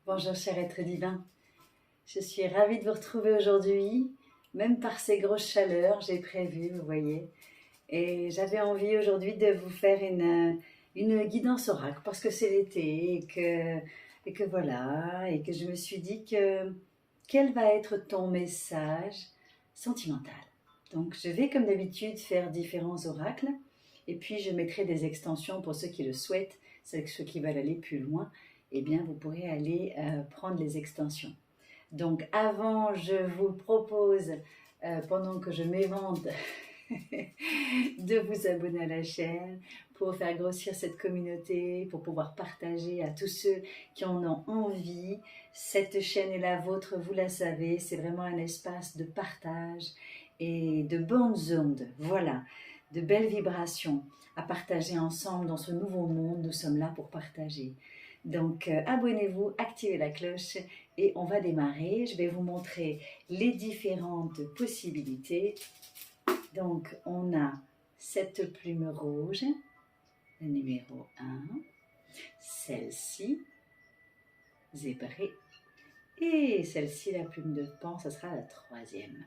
Bonjour cher être divin, je suis ravie de vous retrouver aujourd'hui, même par ces grosses chaleurs, j'ai prévu, vous voyez. Et j'avais envie aujourd'hui de vous faire une guidance oracle parce que c'est l'été et que voilà, et que je me suis dit que quel va être ton message sentimental. Donc je vais comme d'habitude faire différents oracles et puis je mettrai des extensions pour ceux qui le souhaitent, ceux qui veulent aller plus loin, eh bien vous pourrez aller prendre les extensions. Donc avant, je vous propose, pendant que je m'évente, de vous abonner à la chaîne pour faire grossir cette communauté, pour pouvoir partager à tous ceux qui en ont envie. Cette chaîne est la vôtre, vous la savez, c'est vraiment un espace de partage et de bonnes ondes, voilà, de belles vibrations à partager ensemble dans ce nouveau monde. Nous sommes là pour partager. Donc abonnez-vous, activez la cloche et on va démarrer. Je vais vous montrer les différentes possibilités. Donc on a cette plume rouge, le numéro 1, celle-ci, zébrée, et celle-ci, la plume de pan, ça sera la troisième.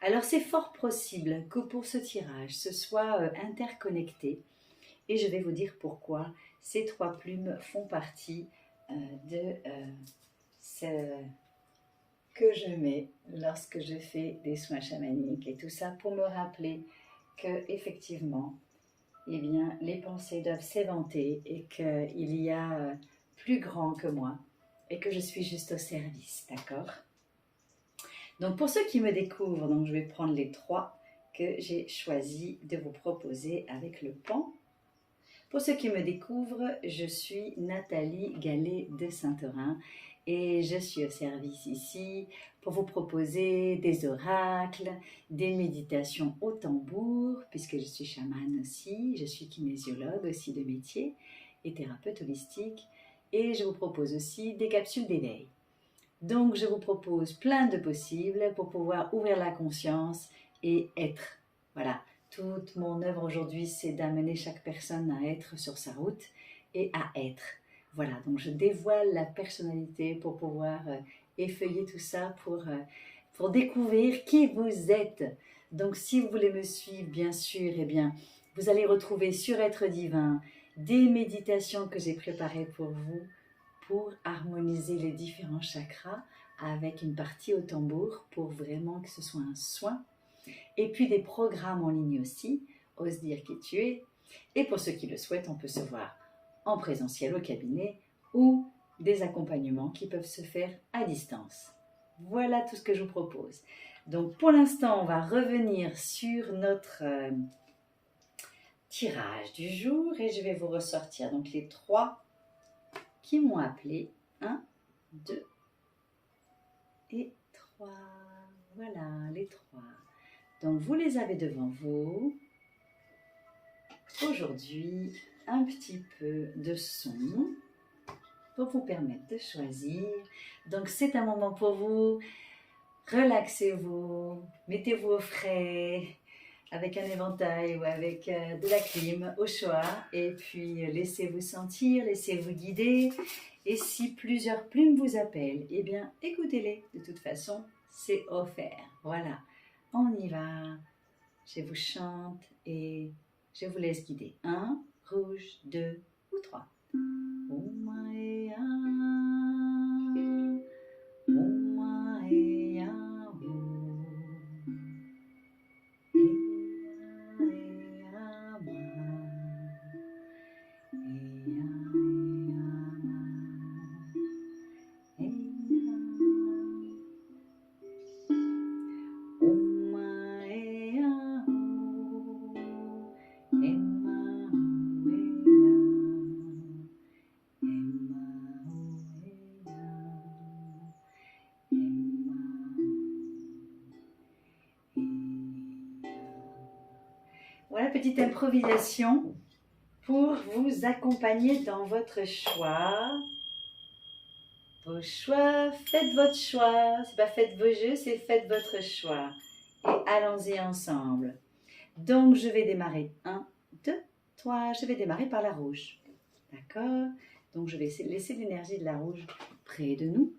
Alors c'est fort possible que pour ce tirage, ce soit interconnecté, et je vais vous dire pourquoi ces trois plumes font partie de ce que je mets lorsque je fais des soins chamaniques et tout ça pour me rappeler que effectivement, eh bien, les pensées doivent s'éventer et qu'il y a plus grand que moi et que je suis juste au service, d'accord? Donc pour ceux qui me découvrent, donc je vais prendre les trois que j'ai choisi de vous proposer avec le pan. Pour ceux qui me découvrent, je suis Nathalie Gallet de Saint-Eurin et je suis au service ici pour vous proposer des oracles, des méditations au tambour, puisque je suis chamane aussi, je suis kinésiologue aussi de métier et thérapeute holistique, et je vous propose aussi des capsules d'éveil. Donc je vous propose plein de possibles pour pouvoir ouvrir la conscience et être, voilà. Toute mon œuvre aujourd'hui, c'est d'amener chaque personne à être sur sa route et à être. Voilà, donc je dévoile la personnalité pour pouvoir effeuiller tout ça, pour découvrir qui vous êtes. Donc si vous voulez me suivre, bien sûr, eh bien, vous allez retrouver sur Être Divin des méditations que j'ai préparées pour vous pour harmoniser les différents chakras avec une partie au tambour pour vraiment que ce soit un soin. Et puis des programmes en ligne aussi, Ose dire qui tu es. Et pour ceux qui le souhaitent, on peut se voir en présentiel au cabinet ou des accompagnements qui peuvent se faire à distance. Voilà tout ce que je vous propose. Donc pour l'instant, on va revenir sur notre tirage du jour et je vais vous ressortir donc les trois qui m'ont appelé. 1, 2 et 3. Voilà, les trois. Donc, vous les avez devant vous. Aujourd'hui, un petit peu de son pour vous permettre de choisir. Donc, c'est un moment pour vous. Relaxez-vous, mettez-vous au frais avec un éventail ou avec de la clim au choix. Et puis, laissez-vous sentir, laissez-vous guider. Et si plusieurs plumes vous appellent, eh bien, écoutez-les. De toute façon, c'est offert. Voilà, on y va. Je vous chante et je vous laisse guider. 1, rouge, 2 ou 3. Voilà, petite improvisation pour vous accompagner dans votre choix. Vos choix, faites votre choix. C'est pas faites vos jeux, c'est faites votre choix. Et allons-y ensemble. Donc, je vais démarrer. 1, 2, 3. Je vais démarrer par la rouge. D'accord? Donc, je vais laisser l'énergie de la rouge près de nous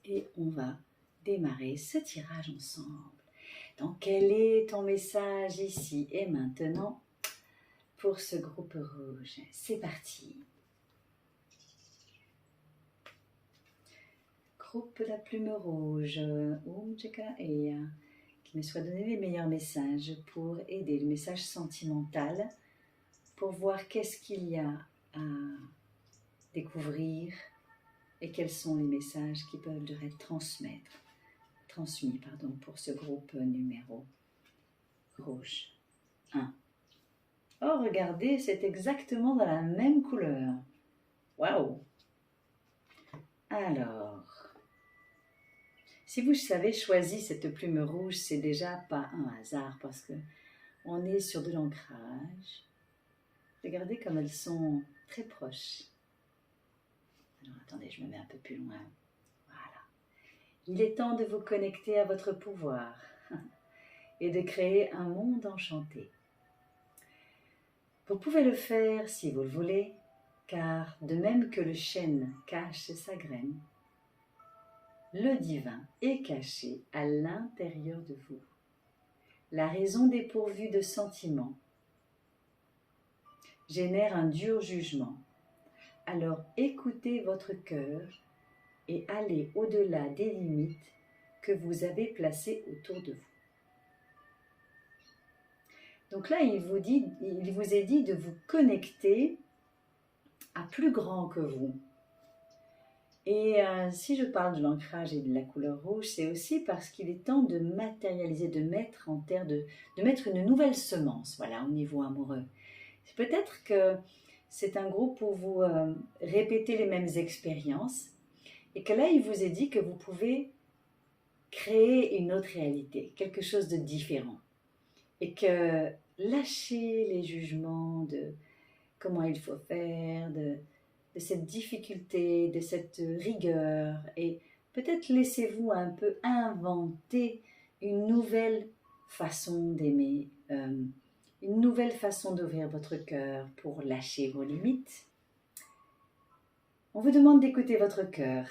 et on va démarrer ce tirage ensemble. Donc, quel est ton message ici et maintenant pour ce groupe rouge? C'est parti. Groupe la plume rouge, qui me soit donné les meilleurs messages pour aider le message sentimental, pour voir qu'est-ce qu'il y a à découvrir et quels sont les messages qui peuvent leur être transmis pour ce groupe numéro rouge 1. Oh, regardez, c'est exactement dans la même couleur. Waouh! Alors, si vous avez choisi cette plume rouge, c'est déjà pas un hasard parce que on est sur de l'ancrage. Regardez comme elles sont très proches. Alors, attendez, je me mets un peu plus loin. Voilà. Il est temps de vous connecter à votre pouvoir et de créer un monde enchanté. Vous pouvez le faire si vous le voulez, car de même que le chêne cache sa graine, le divin est caché à l'intérieur de vous. La raison dépourvue de sentiments génère un dur jugement. Alors écoutez votre cœur et allez au-delà des limites que vous avez placées autour de vous. Donc là, il vous est dit de vous connecter à plus grand que vous. Et si je parle de l'ancrage et de la couleur rouge, c'est aussi parce qu'il est temps de matérialiser, de mettre en terre, de mettre une nouvelle semence, voilà, au niveau amoureux. Peut-être que c'est un groupe où vous répétez les mêmes expériences et que là, il vous est dit que vous pouvez créer une autre réalité, quelque chose de différent. Et que lâchez les jugements de comment il faut faire, de cette difficulté, de cette rigueur, et peut-être laissez-vous un peu inventer une nouvelle façon d'aimer, une nouvelle façon d'ouvrir votre cœur pour lâcher vos limites. On vous demande d'écouter votre cœur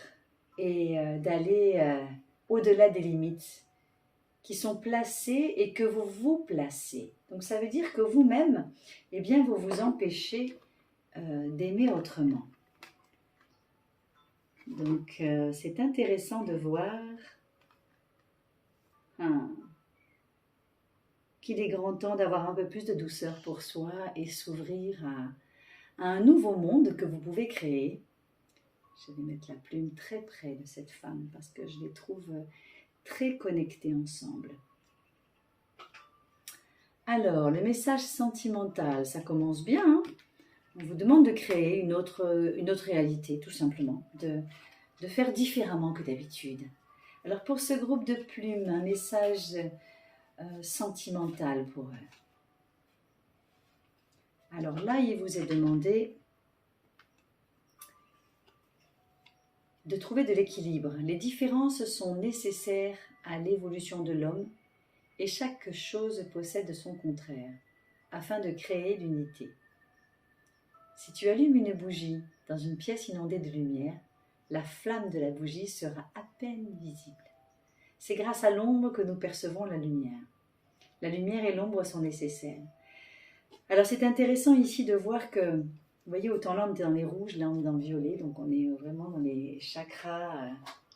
et d'aller au-delà des limites qui sont placées et que vous vous placez. Donc ça veut dire que vous-même, eh bien, vous vous empêchez d'aimer autrement. Donc c'est intéressant de voir qu'il est grand temps d'avoir un peu plus de douceur pour soi et s'ouvrir à un nouveau monde que vous pouvez créer. Je vais mettre la plume très près de cette femme parce que je les trouve très connectés ensemble. Alors, le message sentimental, ça commence bien, hein? On vous demande de créer une autre réalité, tout simplement, de faire différemment que d'habitude. Alors pour ce groupe de plumes, un message sentimental pour eux. Alors là, il vous est demandé de trouver de l'équilibre. Les différences sont nécessaires à l'évolution de l'homme et chaque chose possède son contraire, afin de créer l'unité. Si tu allumes une bougie dans une pièce inondée de lumière, la flamme de la bougie sera à peine visible. C'est grâce à l'ombre que nous percevons la lumière. La lumière et l'ombre sont nécessaires. Alors c'est intéressant ici de voir que, vous voyez, autant là on est dans les rouges, là on est dans le violet, donc on est vraiment dans les chakras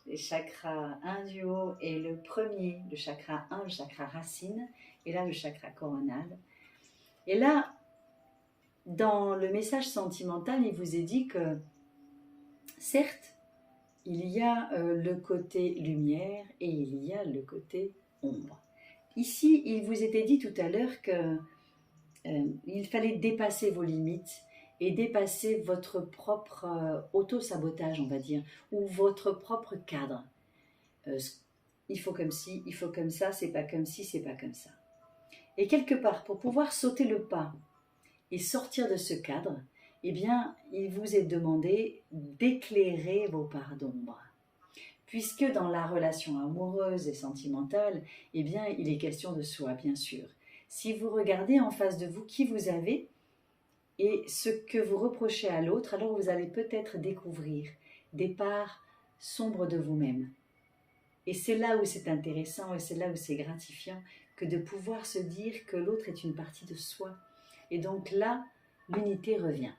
1 du haut et le premier, le chakra 1, le chakra racine, et là le chakra coronal. Et là, dans le message sentimental, il vous est dit que, certes, il y a le côté lumière et il y a le côté ombre. Ici, il vous était dit tout à l'heure qu'il fallait dépasser vos limites et dépasser votre propre auto-sabotage, on va dire, ou votre propre cadre. Il faut comme ci, il faut comme ça, c'est pas comme ci, c'est pas comme ça. Et quelque part, pour pouvoir sauter le pas et sortir de ce cadre, eh bien, il vous est demandé d'éclairer vos parts d'ombre. Puisque dans la relation amoureuse et sentimentale, eh bien, il est question de soi, bien sûr. Si vous regardez en face de vous qui vous avez et ce que vous reprochez à l'autre, alors vous allez peut-être découvrir des parts sombres de vous-même. Et c'est là où c'est intéressant et c'est là où c'est gratifiant que de pouvoir se dire que l'autre est une partie de soi. Et donc là, l'unité revient.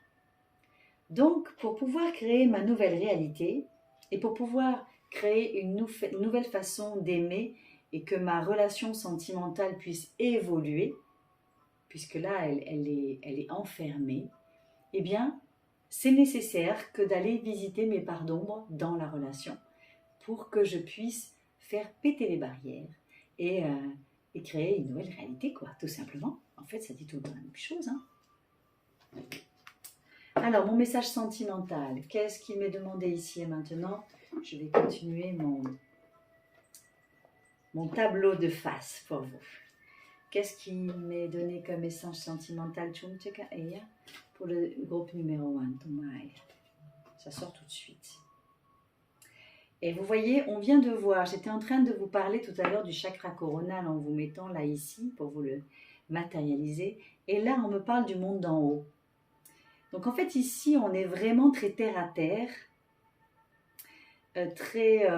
Donc, pour pouvoir créer ma nouvelle réalité et pour pouvoir créer une nouvelle façon d'aimer et que ma relation sentimentale puisse évoluer, puisque là, elle est enfermée, eh bien, c'est nécessaire que d'aller visiter mes parts d'ombre dans la relation pour que je puisse faire péter les barrières et créer une nouvelle réalité, quoi, tout simplement. En fait, ça dit tout le temps la même chose, hein. Alors, mon message sentimental, qu'est-ce qu'il m'est demandé ici et maintenant? Je vais continuer mon tableau de face pour vous. Qu'est-ce qui m'est donné comme message sentimental pour le groupe numéro 1, Tomai? Ça sort tout de suite. Et vous voyez, on vient de voir, j'étais en train de vous parler tout à l'heure du chakra coronal en vous mettant là ici pour vous le matérialiser. Et là, on me parle du monde d'en haut. Donc en fait ici, on est vraiment très terre à terre, très,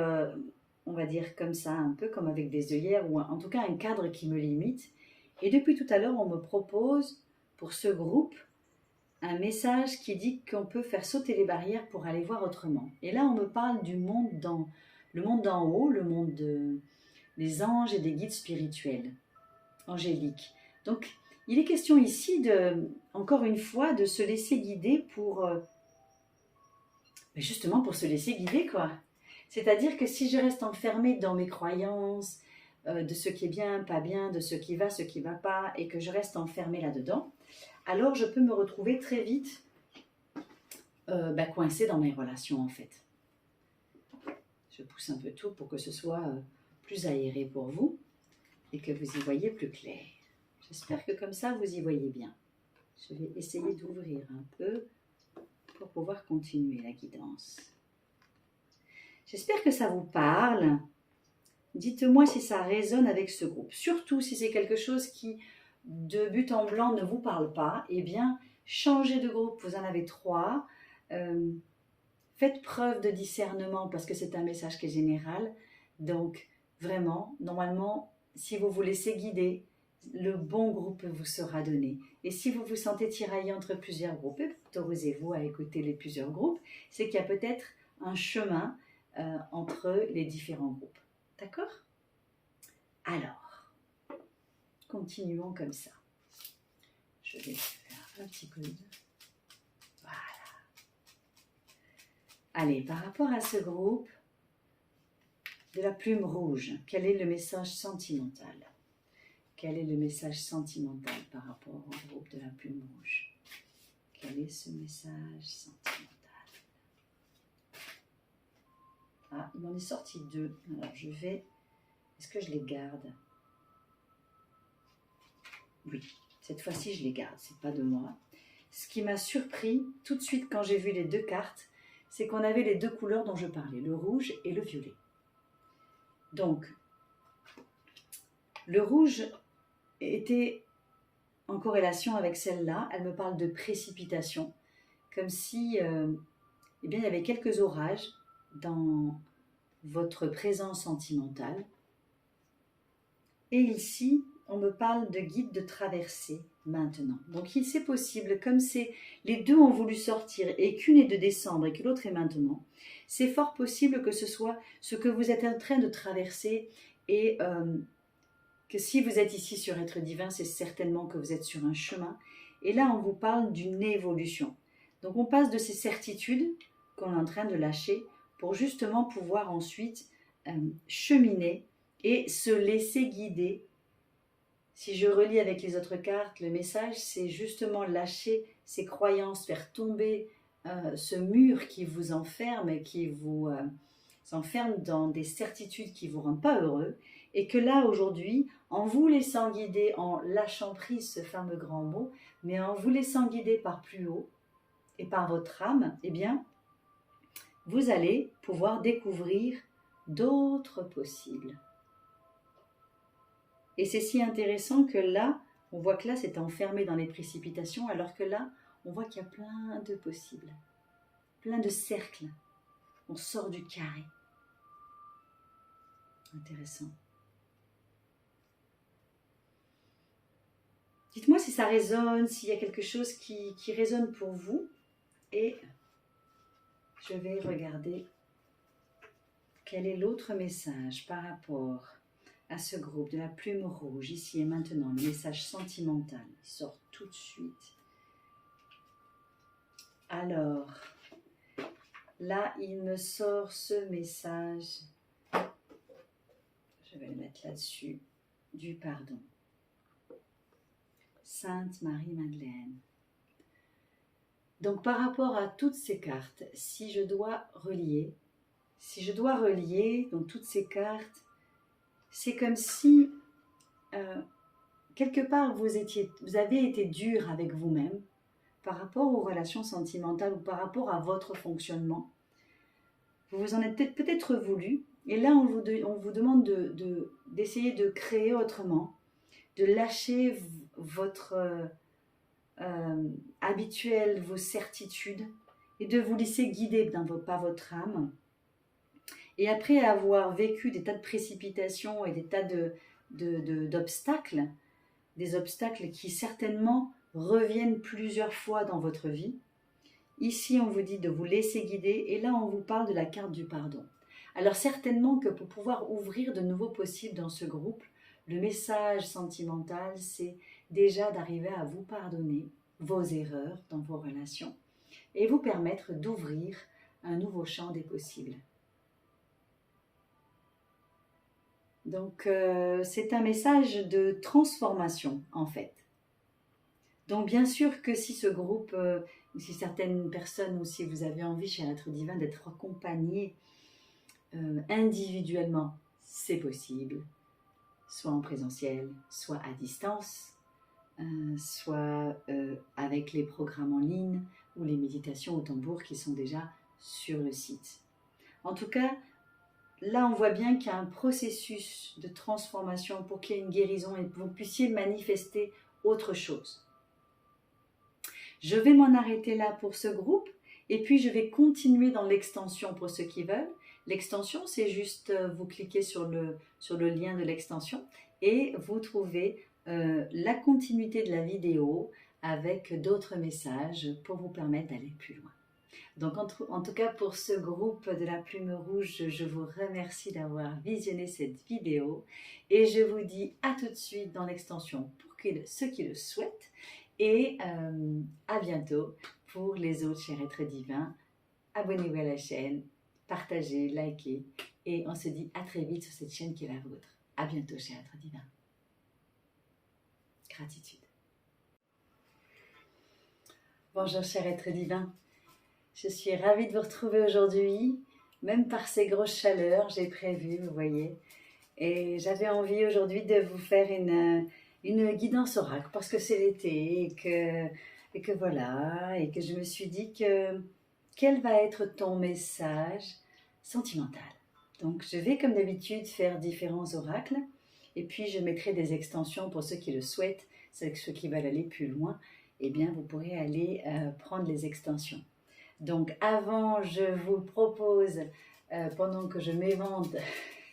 on va dire comme ça, un peu comme avec des œillères ou en tout cas un cadre qui me limite. Et depuis tout à l'heure, on me propose pour ce groupe un message qui dit qu'on peut faire sauter les barrières pour aller voir autrement. Et là, on me parle du monde le monde d'en haut, le monde des anges et des guides spirituels, angéliques. Donc, il est question ici, encore une fois, de se laisser guider justement pour se laisser guider, quoi. C'est-à-dire que si je reste enfermée dans mes croyances, de ce qui est bien, pas bien, de ce qui va pas, et que je reste enfermée là-dedans, alors je peux me retrouver très vite coincée dans mes relations, en fait. Je pousse un peu tout pour que ce soit plus aéré pour vous et que vous y voyez plus clair. J'espère que comme ça, vous y voyez bien. Je vais essayer d'ouvrir un peu pour pouvoir continuer la guidance. J'espère que ça vous parle. Dites-moi si ça résonne avec ce groupe. Surtout si c'est quelque chose qui, de but en blanc, ne vous parle pas, eh bien, changez de groupe. Vous en avez 3. Faites preuve de discernement parce que c'est un message qui est général. Donc, vraiment, normalement, si vous vous laissez guider, le bon groupe vous sera donné. Et si vous vous sentez tiraillé entre plusieurs groupes, autorisez-vous à écouter les plusieurs groupes. C'est qu'il y a peut-être un chemin entre les différents groupes. D'accord? Alors, continuons comme ça. Je vais faire un petit peu de... Voilà. Allez, par rapport à ce groupe de la plume rouge, quel est le message sentimental? Quel est le message sentimental par rapport au groupe de la plume rouge? Quel est ce message sentimental? Ah, il m'en est sorti 2. Alors, je vais... Est-ce que je les garde? Oui, cette fois-ci, je les garde. C'est pas de moi. Ce qui m'a surpris tout de suite quand j'ai vu les 2 cartes, c'est qu'on avait les 2 couleurs dont je parlais, le rouge et le violet. Donc, le rouge était en corrélation avec celle-là. Elle me parle de précipitation, comme si eh bien, il y avait quelques orages dans votre présence sentimentale. Et ici, on me parle de guide de traversée maintenant. Donc, il c'est possible, comme c'est les 2 ont voulu sortir et qu'une est de décembre et que l'autre est maintenant, c'est fort possible que ce soit ce que vous êtes en train de traverser et que si vous êtes ici sur Être Divin, c'est certainement que vous êtes sur un chemin. Et là, on vous parle d'une évolution. Donc, on passe de ces certitudes qu'on est en train de lâcher pour justement pouvoir ensuite cheminer et se laisser guider. Si je relis avec les autres cartes, le message, c'est justement lâcher ces croyances, faire tomber ce mur qui vous enferme et qui vous enferme dans des certitudes qui ne vous rendent pas heureux. Et que là, aujourd'hui, en vous laissant guider, en lâchant prise ce fameux grand mot, mais en vous laissant guider par plus haut et par votre âme, eh bien, vous allez pouvoir découvrir d'autres possibles. Et c'est si intéressant que là, on voit que là, c'est enfermé dans les précipitations, alors que là, on voit qu'il y a plein de possibles, plein de cercles. On sort du carré. Intéressant. Dites-moi si ça résonne, s'il y a quelque chose qui résonne pour vous. Et je vais regarder quel est l'autre message par rapport à ce groupe de la plume rouge, ici et maintenant, le message sentimental. Il sort tout de suite. Alors, là, il me sort ce message. Je vais le mettre là-dessus, du pardon. Sainte Marie-Madeleine. Donc, par rapport à toutes ces cartes, si je dois relier donc toutes ces cartes, c'est comme si, quelque part, vous avez été dur avec vous-même par rapport aux relations sentimentales ou par rapport à votre fonctionnement. Vous vous en êtes peut-être voulu, et là, on vous demande d'essayer de créer autrement, de lâcher votre habituel, vos certitudes, et de vous laisser guider par votre âme. Et après avoir vécu des tas de précipitations et des tas d'obstacles, des obstacles qui certainement reviennent plusieurs fois dans votre vie, ici on vous dit de vous laisser guider, et là on vous parle de la carte du pardon. Alors certainement que pour pouvoir ouvrir de nouveaux possibles dans ce groupe, le message sentimental, c'est déjà d'arriver à vous pardonner vos erreurs dans vos relations et vous permettre d'ouvrir un nouveau champ des possibles. Donc, c'est un message de transformation, en fait. Donc, bien sûr que si ce groupe, si certaines personnes, ou si vous avez envie, cher être divin, d'être accompagné individuellement, c'est possible. Soit en présentiel, soit à distance, soit avec les programmes en ligne ou les méditations au tambour qui sont déjà sur le site. En tout cas, là, on voit bien qu'il y a un processus de transformation pour qu'il y ait une guérison et que vous puissiez manifester autre chose. Je vais m'en arrêter là pour ce groupe et puis je vais continuer dans l'extension pour ceux qui veulent. L'extension, c'est juste, vous cliquez sur le lien de l'extension et vous trouvez la continuité de la vidéo avec d'autres messages pour vous permettre d'aller plus loin. Donc en tout cas pour ce groupe de la plume rouge, je vous remercie d'avoir visionné cette vidéo et je vous dis à tout de suite dans l'extension pour ceux qui le souhaitent et à bientôt pour les autres chers êtres divins. Abonnez-vous à la chaîne, partagez, likez et on se dit à très vite sur cette chaîne qui est la vôtre. À bientôt chers êtres divins. Gratitude. Bonjour chers êtres divins. Je suis ravie de vous retrouver aujourd'hui, même par ces grosses chaleurs, j'ai prévu, vous voyez. Et j'avais envie aujourd'hui de vous faire une guidance oracle parce que c'est l'été et que voilà, et que je me suis dit que quel va être ton message sentimental. Donc je vais comme d'habitude faire différents oracles et puis je mettrai des extensions pour ceux qui le souhaitent, ceux qui veulent aller plus loin, eh bien vous pourrez aller prendre les extensions. Donc avant, je vous propose, pendant que je m'évente,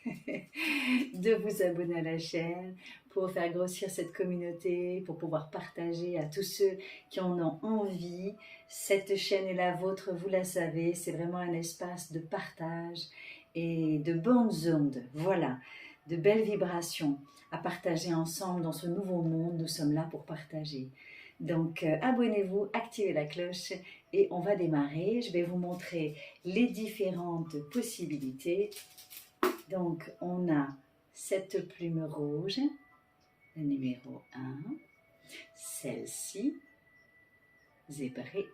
de vous abonner à la chaîne pour faire grossir cette communauté, pour pouvoir partager à tous ceux qui en ont envie. Cette chaîne est la vôtre, vous la savez, c'est vraiment un espace de partage et de bonnes ondes, voilà, de belles vibrations à partager ensemble dans ce nouveau monde. Nous sommes là pour partager. Donc abonnez-vous, activez la cloche et on va démarrer. Je vais vous montrer les différentes possibilités. Donc on a cette plume rouge, le numéro 1, celle-ci, zébrée,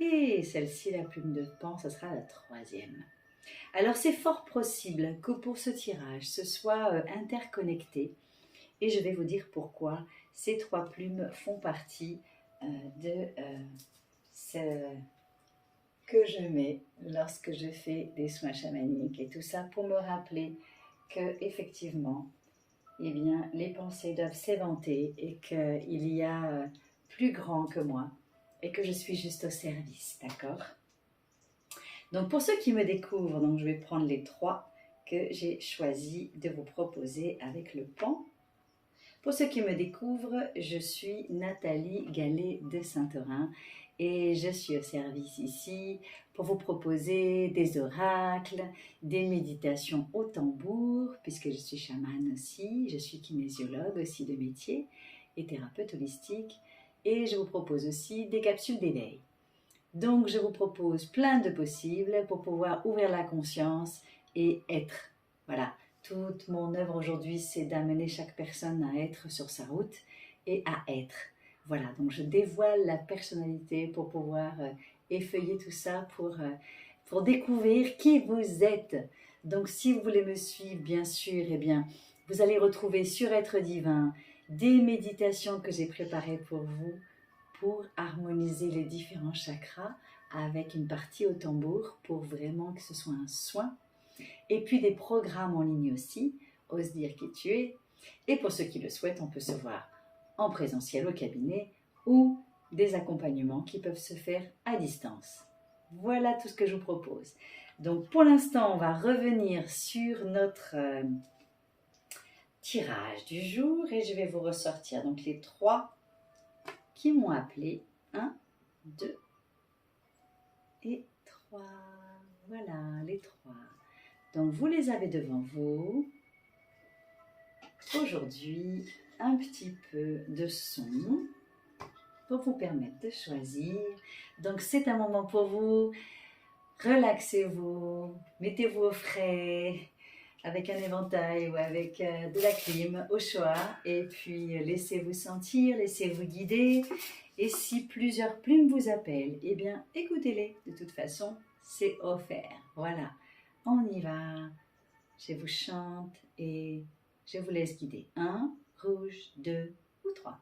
et celle-ci, la plume de pan, ça sera la 3e. Alors c'est fort possible que pour ce tirage, ce soit interconnecté et je vais vous dire pourquoi. Ces 3 plumes font partie de ce que je mets lorsque je fais des soins chamaniques et tout ça pour me rappeler que effectivement, eh bien, les pensées doivent s'éventer et qu'il y a plus grand que moi et que je suis juste au service, d'accord? Donc pour ceux qui me découvrent, donc je vais prendre les 3 que j'ai choisi de vous proposer avec le pan. Pour ceux qui me découvrent, je suis Nathalie Gallet de Saint-Orin et je suis au service ici pour vous proposer des oracles, des méditations au tambour, puisque je suis chamane aussi, je suis kinésiologue aussi de métier et thérapeute holistique, et je vous propose aussi des capsules d'éveil. Donc je vous propose plein de possibles pour pouvoir ouvrir la conscience et être. Voilà, toute mon œuvre aujourd'hui, c'est d'amener chaque personne à être sur sa route et à être. Voilà, donc je dévoile la personnalité pour pouvoir effeuiller tout ça, pour découvrir qui vous êtes. Donc si vous voulez me suivre, bien sûr, eh bien, vous allez retrouver sur Être Divin des méditations que j'ai préparées pour vous pour harmoniser les différents chakras avec une partie au tambour pour vraiment que ce soit un soin. Et puis des programmes en ligne aussi, Ose dire qui tu es. Et pour ceux qui le souhaitent, on peut se voir en présentiel au cabinet ou des accompagnements qui peuvent se faire à distance. Voilà tout ce que je vous propose. Donc pour l'instant, on va revenir sur notre tirage du jour et je vais vous ressortir donc les 3 qui m'ont appelé. 1, 2 et 3. Voilà les 3. Donc vous les avez devant vous. Aujourd'hui, un petit peu de son pour vous permettre de choisir. Donc c'est un moment pour vous. Relaxez-vous, mettez-vous au frais avec un éventail ou avec de la clim au choix et puis laissez-vous sentir, laissez-vous guider. Et si plusieurs plumes vous appellent, eh bien écoutez-les. De toute façon, c'est offert. Voilà, on y va. Je vous chante et je vous laisse guider. 1, rouge, 2 ou 3.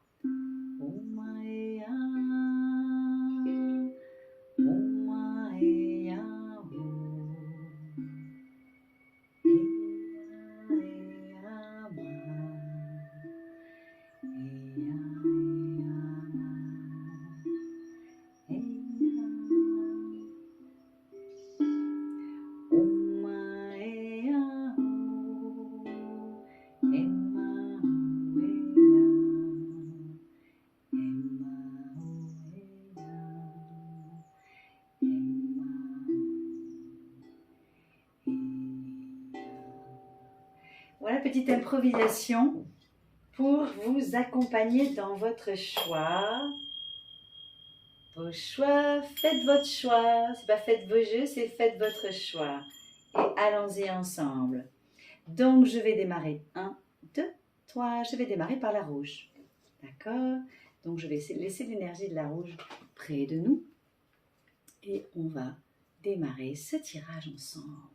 Voilà, petite improvisation pour vous accompagner dans votre choix. Vos choix, faites votre choix. C'est pas faites vos jeux, c'est faites votre choix. Et allons-y ensemble. Donc, je vais démarrer. 1, 2, 3. Je vais démarrer par la rouge. D'accord? Donc, je vais laisser l'énergie de la rouge près de nous. Et on va démarrer ce tirage ensemble.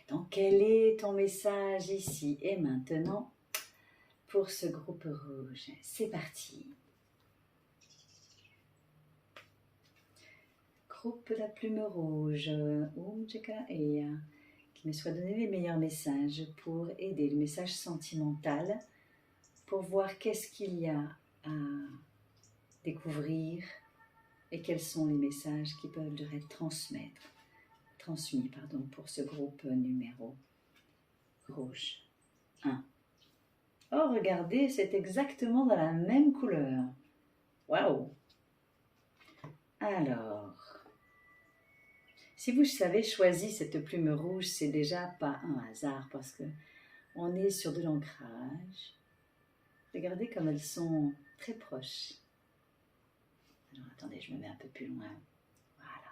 Donc, quel est ton message ici et maintenant pour ce groupe rouge? C'est parti. Groupe la plume rouge, qui me soit donné les meilleurs messages pour aider le message sentimental, pour voir qu'est-ce qu'il y a à découvrir et quels sont les messages qui peuvent être transmis pour ce groupe numéro rouge 1. Oh, regardez, c'est exactement dans la même couleur. Waouh! Alors, si vous avez choisi cette plume rouge, c'est déjà pas un hasard parce que on est sur de l'ancrage. Regardez comme elles sont très proches. Alors, attendez, je me mets un peu plus loin. Voilà.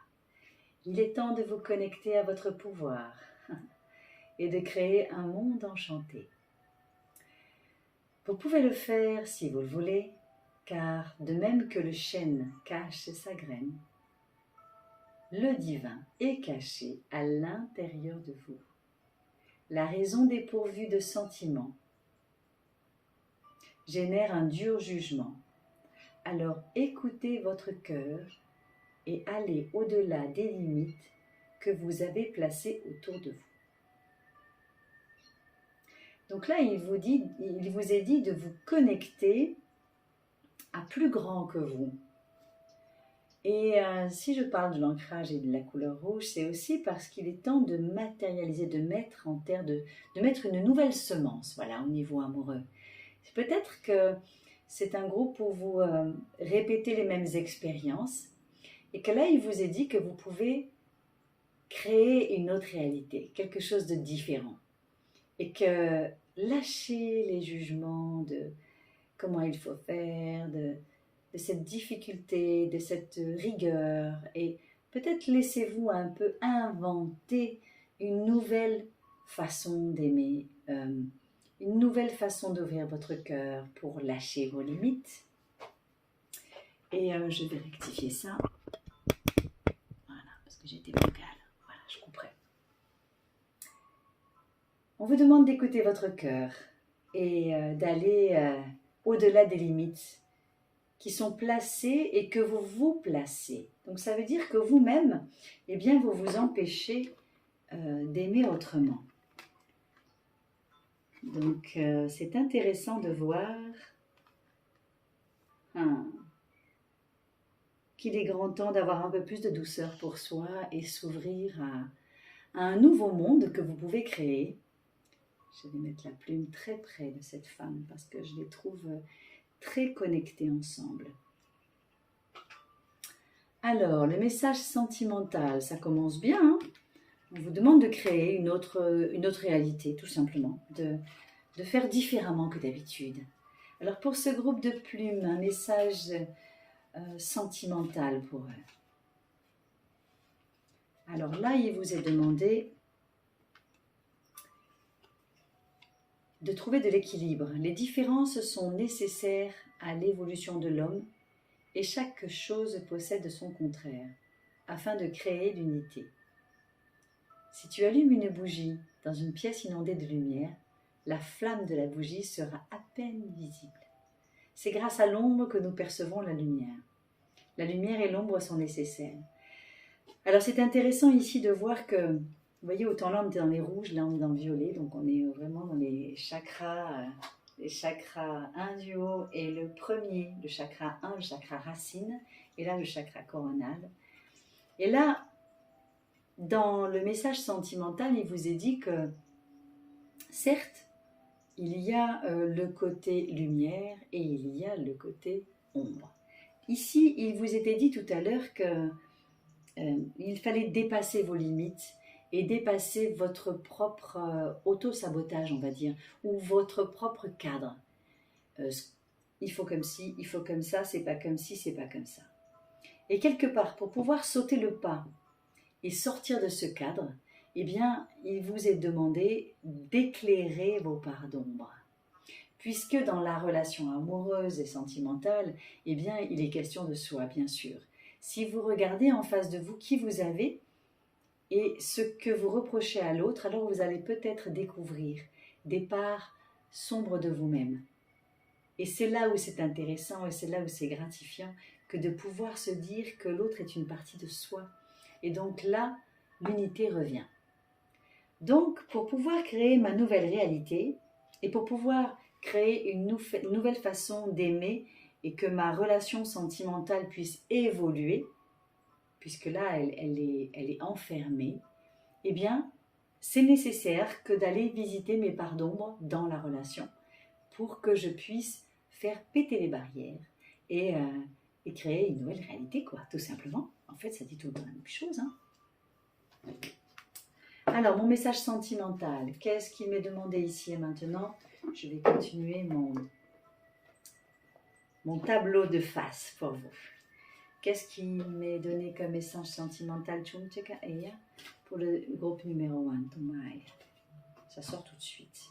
Il est temps de vous connecter à votre pouvoir et de créer un monde enchanté. Vous pouvez le faire si vous le voulez, car de même que le chêne cache sa graine, le divin est caché à l'intérieur de vous. La raison dépourvue de sentiments génère un dur jugement. Alors écoutez votre cœur et allez au-delà des limites que vous avez placées autour de vous. Donc là, il vous est dit de vous connecter à plus grand que vous. Et si je parle de l'ancrage et de la couleur rouge, c'est aussi parce qu'il est temps de matérialiser, de mettre en terre, de mettre une nouvelle semence, voilà, au niveau amoureux. C'est peut-être que c'est un groupe où vous répétez les mêmes expériences et que là, il vous est dit que vous pouvez créer une autre réalité, quelque chose de différent. Et que lâcher les jugements de comment il faut faire, de cette difficulté, de cette rigueur, et peut-être laissez-vous un peu inventer une nouvelle façon d'aimer, une nouvelle façon d'ouvrir votre cœur pour lâcher vos limites. Et je vais rectifier ça. Voilà, parce que j'étais vocale. Voilà, je couperai. On vous demande d'écouter votre cœur et d'aller au-delà des limites qui sont placées et que vous vous placez. Donc ça veut dire que vous-même, eh bien, vous vous empêchez d'aimer autrement. Donc c'est intéressant de voir qu'il est grand temps d'avoir un peu plus de douceur pour soi et s'ouvrir à un nouveau monde que vous pouvez créer. Je vais mettre la plume très près de cette femme parce que je les trouve très connectés ensemble. Alors, le message sentimental, ça commence bien. Hein? On vous demande de créer une autre réalité, tout simplement, de faire différemment que d'habitude. Alors, pour ce groupe de plumes, un message sentimental pour eux. Alors là, il vous est demandé de trouver de l'équilibre. Les différences sont nécessaires à l'évolution de l'homme et chaque chose possède son contraire, afin de créer l'unité. Si tu allumes une bougie dans une pièce inondée de lumière, la flamme de la bougie sera à peine visible. C'est grâce à l'ombre que nous percevons la lumière. La lumière et l'ombre sont nécessaires. Alors c'est intéressant ici de voir que, vous voyez, autant là on est dans les rouges, là on est dans le violet, donc on est vraiment dans les chakras 1 du haut, et le premier, le chakra 1, le chakra racine, et là le chakra coronal. Et là, dans le message sentimental, il vous est dit que, certes, il y a le côté lumière et il y a le côté ombre. Ici, il vous était dit tout à l'heure que il fallait dépasser vos limites et dépasser votre propre auto-sabotage, on va dire, ou votre propre cadre. Il faut comme ci, il faut comme ça, c'est pas comme ci, c'est pas comme ça. Et quelque part, pour pouvoir sauter le pas et sortir de ce cadre, eh bien, il vous est demandé d'éclairer vos parts d'ombre. Puisque dans la relation amoureuse et sentimentale, eh bien, il est question de soi, bien sûr. Si vous regardez en face de vous qui vous avez et ce que vous reprochez à l'autre, alors vous allez peut-être découvrir des parts sombres de vous-même. Et c'est là où c'est intéressant et c'est là où c'est gratifiant que de pouvoir se dire que l'autre est une partie de soi. Et donc là, l'unité revient. Donc, pour pouvoir créer ma nouvelle réalité et pour pouvoir créer une nouvelle façon d'aimer et que ma relation sentimentale puisse évoluer, puisque là, elle est enfermée, eh bien, c'est nécessaire que d'aller visiter mes parts d'ombre dans la relation pour que je puisse faire péter les barrières et créer une nouvelle réalité, quoi, tout simplement. En fait, ça dit tout le temps la même chose, hein. Alors, mon message sentimental, qu'est-ce qu'il m'est demandé ici et maintenant? Je vais continuer mon tableau de face pour vous. Qu'est-ce qui m'est donné comme message sentimental pour le groupe numéro 1, Tomai? Ça sort tout de suite.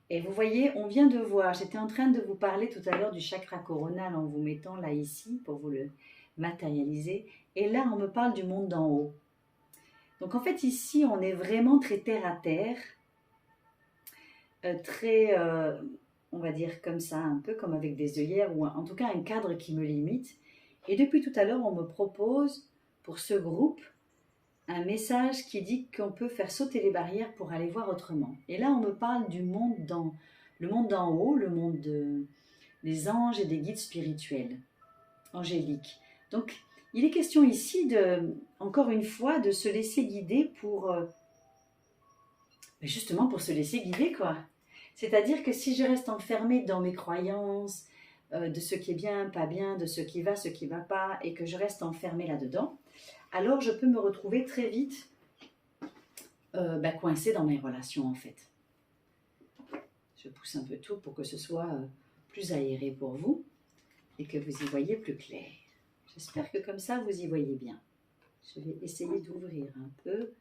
Et vous voyez, on vient de voir, j'étais en train de vous parler tout à l'heure du chakra coronal en vous mettant là ici pour vous le matérialiser. Et là, on me parle du monde d'en haut. Donc en fait ici on est vraiment très terre à terre, très on va dire comme ça, un peu comme avec des œillères ou en tout cas un cadre qui me limite. Et depuis tout à l'heure on me propose pour ce groupe un message qui dit qu'on peut faire sauter les barrières pour aller voir autrement. Et là on me parle du monde le monde d'en haut, le monde des anges et des guides spirituels, angéliques. Donc, il est question ici, encore une fois, de se laisser guider pour, justement pour se laisser guider, quoi. C'est-à-dire que si je reste enfermée dans mes croyances, de ce qui est bien, pas bien, de ce qui va pas, et que je reste enfermée là-dedans, alors je peux me retrouver très vite coincée dans mes relations, en fait. Je pousse un peu tout pour que ce soit plus aéré pour vous et que vous y voyez plus clair. J'espère que comme ça, vous y voyez bien. Je vais essayer d'ouvrir un peu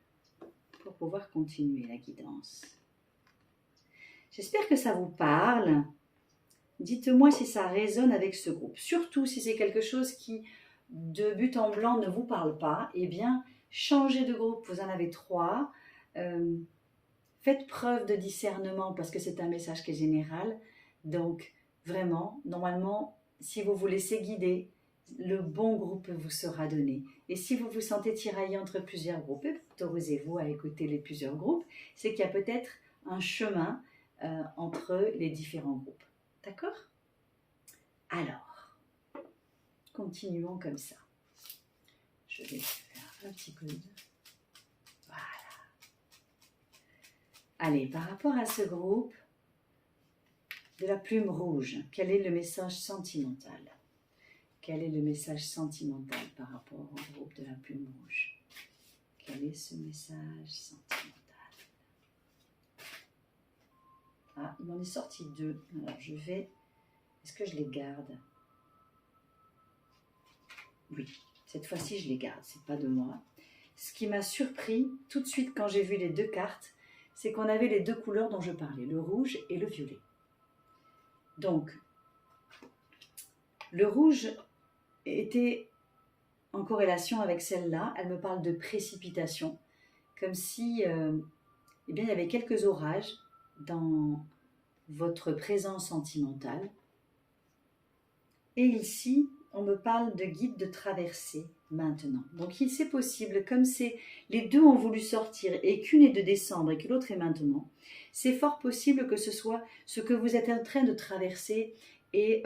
pour pouvoir continuer la guidance. J'espère que ça vous parle. Dites-moi si ça résonne avec ce groupe. Surtout si c'est quelque chose qui, de but en blanc, ne vous parle pas, eh bien, changez de groupe. Vous en avez 3. Faites preuve de discernement parce que c'est un message qui est général. Donc, vraiment, normalement, si vous vous laissez guider, le bon groupe vous sera donné. Et si vous vous sentez tiraillé entre plusieurs groupes, autorisez-vous à écouter les plusieurs groupes. C'est qu'il y a peut-être un chemin entre les différents groupes. D'accord? Alors, continuons comme ça. Je vais faire un petit peu de... Voilà. Allez, par rapport à ce groupe de la plume rouge, quel est le message sentimental? Quel est le message sentimental par rapport au groupe de la plume rouge? Quel est ce message sentimental? Ah, il m'en est sorti 2. Alors, je vais... Est-ce que je les garde? Oui, cette fois-ci, je les garde. C'est pas de moi. Ce qui m'a surpris tout de suite quand j'ai vu les 2 cartes, c'est qu'on avait les 2 couleurs dont je parlais, le rouge et le violet. Donc, le rouge était en corrélation avec celle-là. Elle me parle de précipitation, comme si eh bien, il y avait quelques orages dans votre présence sentimentale. Et ici, on me parle de guide de traversée maintenant. Donc, il c'est possible, comme c'est les 2 ont voulu sortir et qu'une est de décembre et que l'autre est maintenant, c'est fort possible que ce soit ce que vous êtes en train de traverser et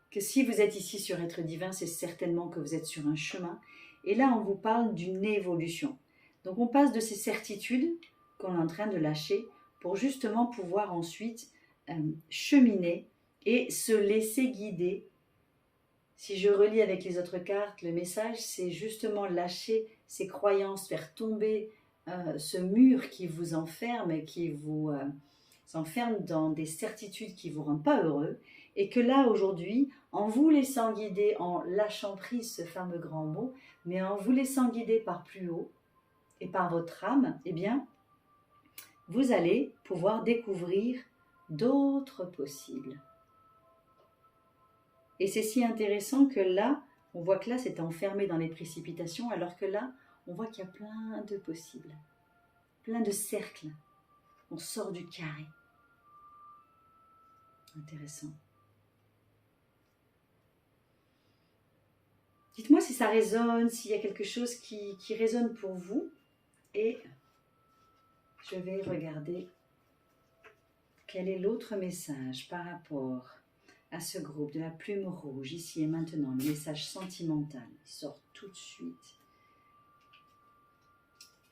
que si vous êtes ici sur Être Divin, c'est certainement que vous êtes sur un chemin. Et là, on vous parle d'une évolution. Donc, on passe de ces certitudes qu'on est en train de lâcher pour justement pouvoir ensuite cheminer et se laisser guider. Si je relis avec les autres cartes, le message, c'est justement lâcher ces croyances, faire tomber ce mur qui vous enferme et qui vous enferme dans des certitudes qui ne vous rendent pas heureux. Et que là, aujourd'hui, en vous laissant guider, en lâchant prise ce fameux grand mot, mais en vous laissant guider par plus haut et par votre âme, eh bien, vous allez pouvoir découvrir d'autres possibles. Et c'est si intéressant que là, on voit que là, c'est enfermé dans les précipitations, alors que là, on voit qu'il y a plein de possibles, plein de cercles. On sort du carré. Intéressant. Dites-moi si ça résonne, s'il y a quelque chose qui résonne pour vous. Et je vais regarder quel est l'autre message par rapport à ce groupe de la plume rouge, ici et maintenant, le message sentimental, il sort tout de suite.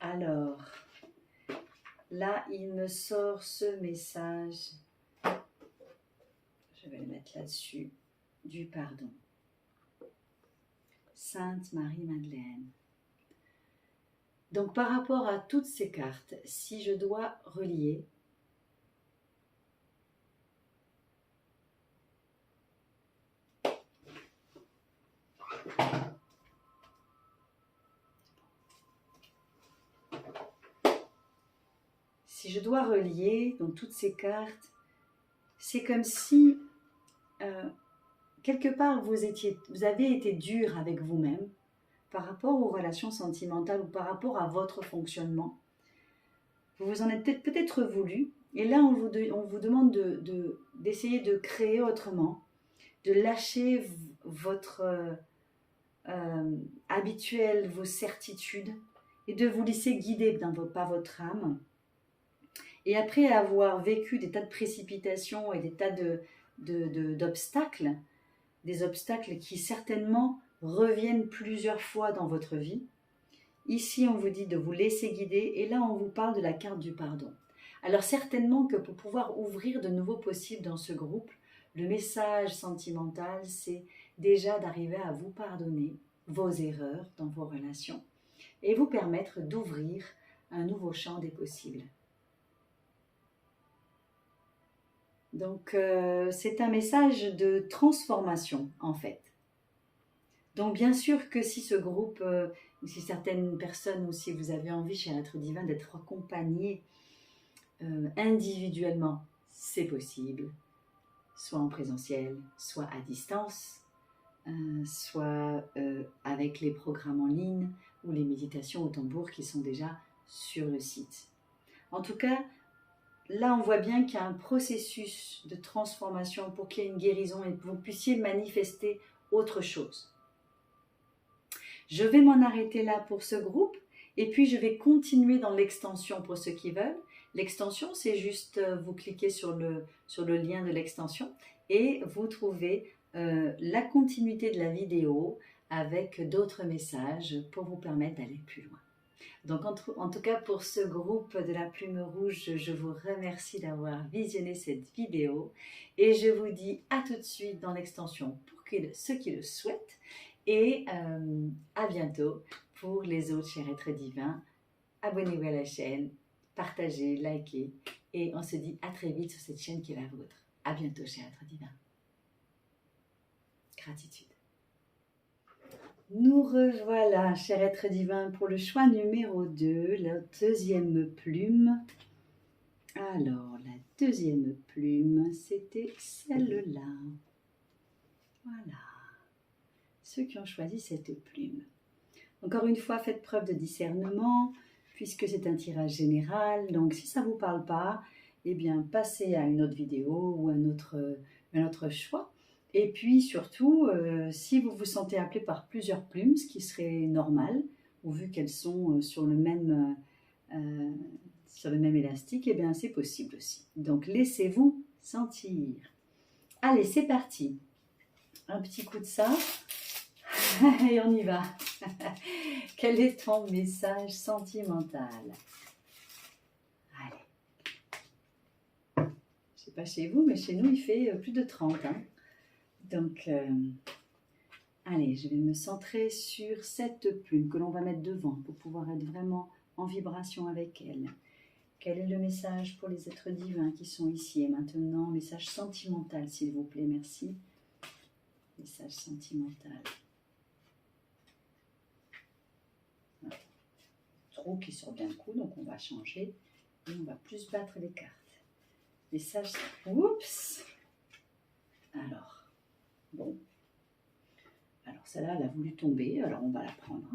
Alors, là, il me sort ce message, je vais le mettre là-dessus, du pardon. Sainte Marie-Madeleine. Donc, par rapport à toutes ces cartes, si je dois relier, donc toutes ces cartes, c'est comme si quelque part vous avez été dur avec vous-même par rapport aux relations sentimentales ou par rapport à votre fonctionnement. Vous vous en êtes peut-être voulu, et là on vous demande d'essayer de créer autrement, de lâcher votre habituel, vos certitudes, et de vous laisser guider par votre âme. Et après avoir vécu des tas de précipitations et des tas d'obstacles, des obstacles qui certainement reviennent plusieurs fois dans votre vie. Ici, on vous dit de vous laisser guider et là, on vous parle de la carte du pardon. Alors certainement que pour pouvoir ouvrir de nouveaux possibles dans ce groupe, le message sentimental, c'est déjà d'arriver à vous pardonner vos erreurs dans vos relations et vous permettre d'ouvrir un nouveau champ des possibles. Donc, c'est un message de transformation, en fait. Donc, bien sûr que si ce groupe, si certaines personnes ou si vous avez envie, cher être divin, d'être accompagné individuellement, c'est possible, soit en présentiel, soit à distance, soit avec les programmes en ligne ou les méditations au tambour qui sont déjà sur le site. En tout cas, là, on voit bien qu'il y a un processus de transformation pour qu'il y ait une guérison et que vous puissiez manifester autre chose. Je vais m'en arrêter là pour ce groupe et puis je vais continuer dans l'extension pour ceux qui veulent. L'extension, c'est juste vous cliquez sur le lien de l'extension et vous trouvez la continuité de la vidéo avec d'autres messages pour vous permettre d'aller plus loin. Donc en tout cas pour ce groupe de la Plume Rouge, je vous remercie d'avoir visionné cette vidéo et je vous dis à tout de suite dans l'extension pour ceux qui le souhaitent et à bientôt pour les autres chers êtres divins. Abonnez-vous à la chaîne, partagez, likez et on se dit à très vite sur cette chaîne qui est la vôtre. À bientôt chers êtres divins. Gratitude. Nous revoilà, chers êtres divins, pour le choix numéro 2, la deuxième plume. Alors, la deuxième plume, c'était celle-là. Voilà. Ceux qui ont choisi cette plume. Encore une fois, faites preuve de discernement, puisque c'est un tirage général. Donc, si ça ne vous parle pas, eh bien, passez à une autre vidéo ou un autre choix. Et puis surtout, si vous vous sentez appelé par plusieurs plumes, ce qui serait normal, ou vu qu'elles sont sur le même élastique, eh bien c'est possible aussi. Donc laissez-vous sentir. Allez, c'est parti. Un petit coup de ça. Et on y va. Quel est ton message sentimental? Allez. Je ne sais pas chez vous, mais chez nous, il fait plus de 30. Hein. Donc, allez, je vais me centrer sur cette plume que l'on va mettre devant pour pouvoir être vraiment en vibration avec elle. Quel est le message pour les êtres divins qui sont ici et maintenant? Message sentimental, s'il vous plaît, merci. Message sentimental. Voilà. Trop qui sort bien le coup, donc on va changer et on va plus battre les cartes. Message, oups. Alors. Bon, alors celle-là, elle a voulu tomber, alors on va la prendre.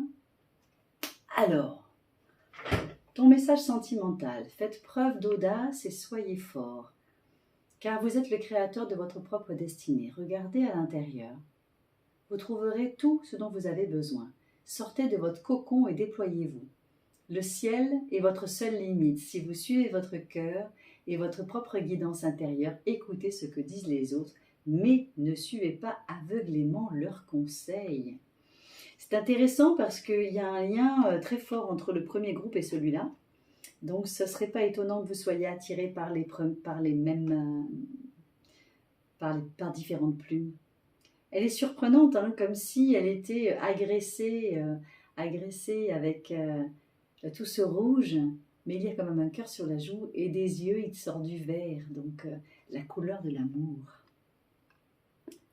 Alors, ton message sentimental, faites preuve d'audace et soyez fort, car vous êtes le créateur de votre propre destinée. Regardez à l'intérieur. Vous trouverez tout ce dont vous avez besoin. Sortez de votre cocon et déployez-vous. Le ciel est votre seule limite. Si vous suivez votre cœur et votre propre guidance intérieure, écoutez ce que disent les autres, mais ne suivez pas aveuglément leurs conseils. C'est intéressant parce qu'il y a un lien très fort entre le premier groupe et celui-là. Donc, ce ne serait pas étonnant que vous soyez attiré par différentes plumes. Elle est surprenante, hein, comme si elle était agressée avec tout ce rouge, mais il y a quand même un cœur sur la joue et des yeux, il sort du vert, donc la couleur de l'amour.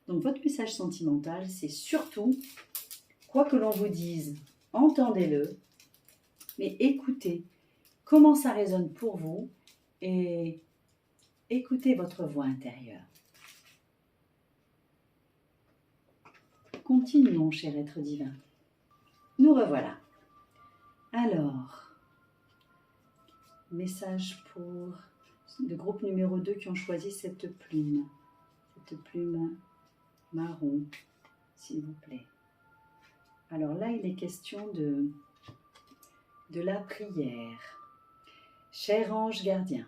Donc votre message sentimental, c'est surtout, quoi que l'on vous dise, entendez-le, mais écoutez comment ça résonne pour vous et écoutez votre voix intérieure. Continuons, cher être divin. Nous revoilà. Alors, message pour le groupe numéro 2 qui ont choisi cette plume marron, s'il vous plaît. Alors là, il est question de la prière. Cher ange gardien,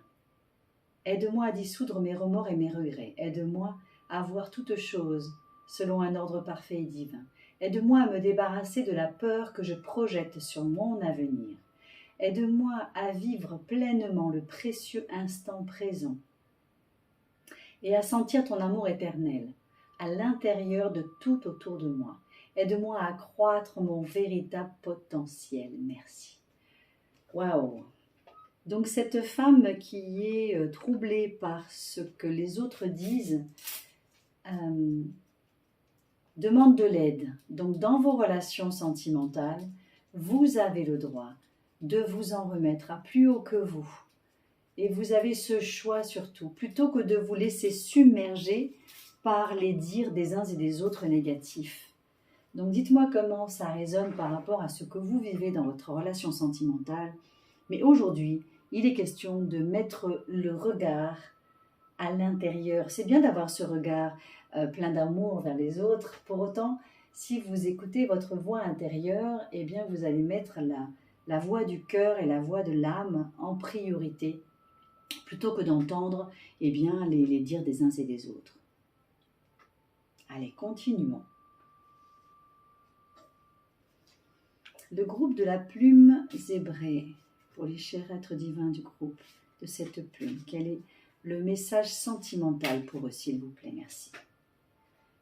aide-moi à dissoudre mes remords et mes regrets. Aide-moi à voir toutes choses selon un ordre parfait et divin. Aide-moi à me débarrasser de la peur que je projette sur mon avenir. Aide-moi à vivre pleinement le précieux instant présent et à sentir ton amour éternel à l'intérieur de tout autour de moi. Aide-moi à accroître mon véritable potentiel. Merci. Waouh! Donc cette femme qui est troublée par ce que les autres disent demande de l'aide. Donc dans vos relations sentimentales, vous avez le droit de vous en remettre à plus haut que vous. Et vous avez ce choix surtout, plutôt que de vous laisser submerger par les dires des uns et des autres négatifs. Donc dites-moi comment ça résonne par rapport à ce que vous vivez dans votre relation sentimentale. Mais aujourd'hui, il est question de mettre le regard à l'intérieur. C'est bien d'avoir ce regard plein d'amour vers les autres. Pour autant, si vous écoutez votre voix intérieure, eh bien vous allez mettre la voix du cœur et la voix de l'âme en priorité, plutôt que d'entendre eh bien, les dires des uns et des autres. Allez, continuons. Le groupe de la plume zébrée, pour les chers êtres divins du groupe de cette plume, quel est le message sentimental pour eux, s'il vous plaît, merci.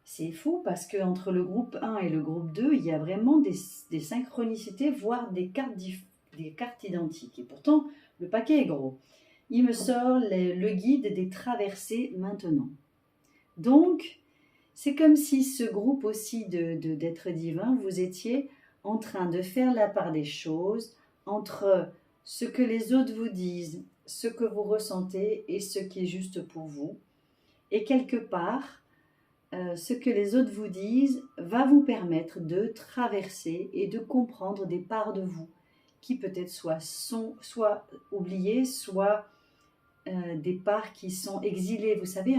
C'est fou parce qu'entre le groupe 1 et le groupe 2, il y a vraiment des synchronicités, voire des cartes identiques. Et pourtant, le paquet est gros. Il me sort le guide des traversées maintenant. Donc, c'est comme si ce groupe aussi d'êtres divins, vous étiez en train de faire la part des choses entre ce que les autres vous disent, ce que vous ressentez et ce qui est juste pour vous. Et quelque part, ce que les autres vous disent va vous permettre de traverser et de comprendre des parts de vous qui peut-être soit oubliées, soit des parts qui sont exilées. Vous savez,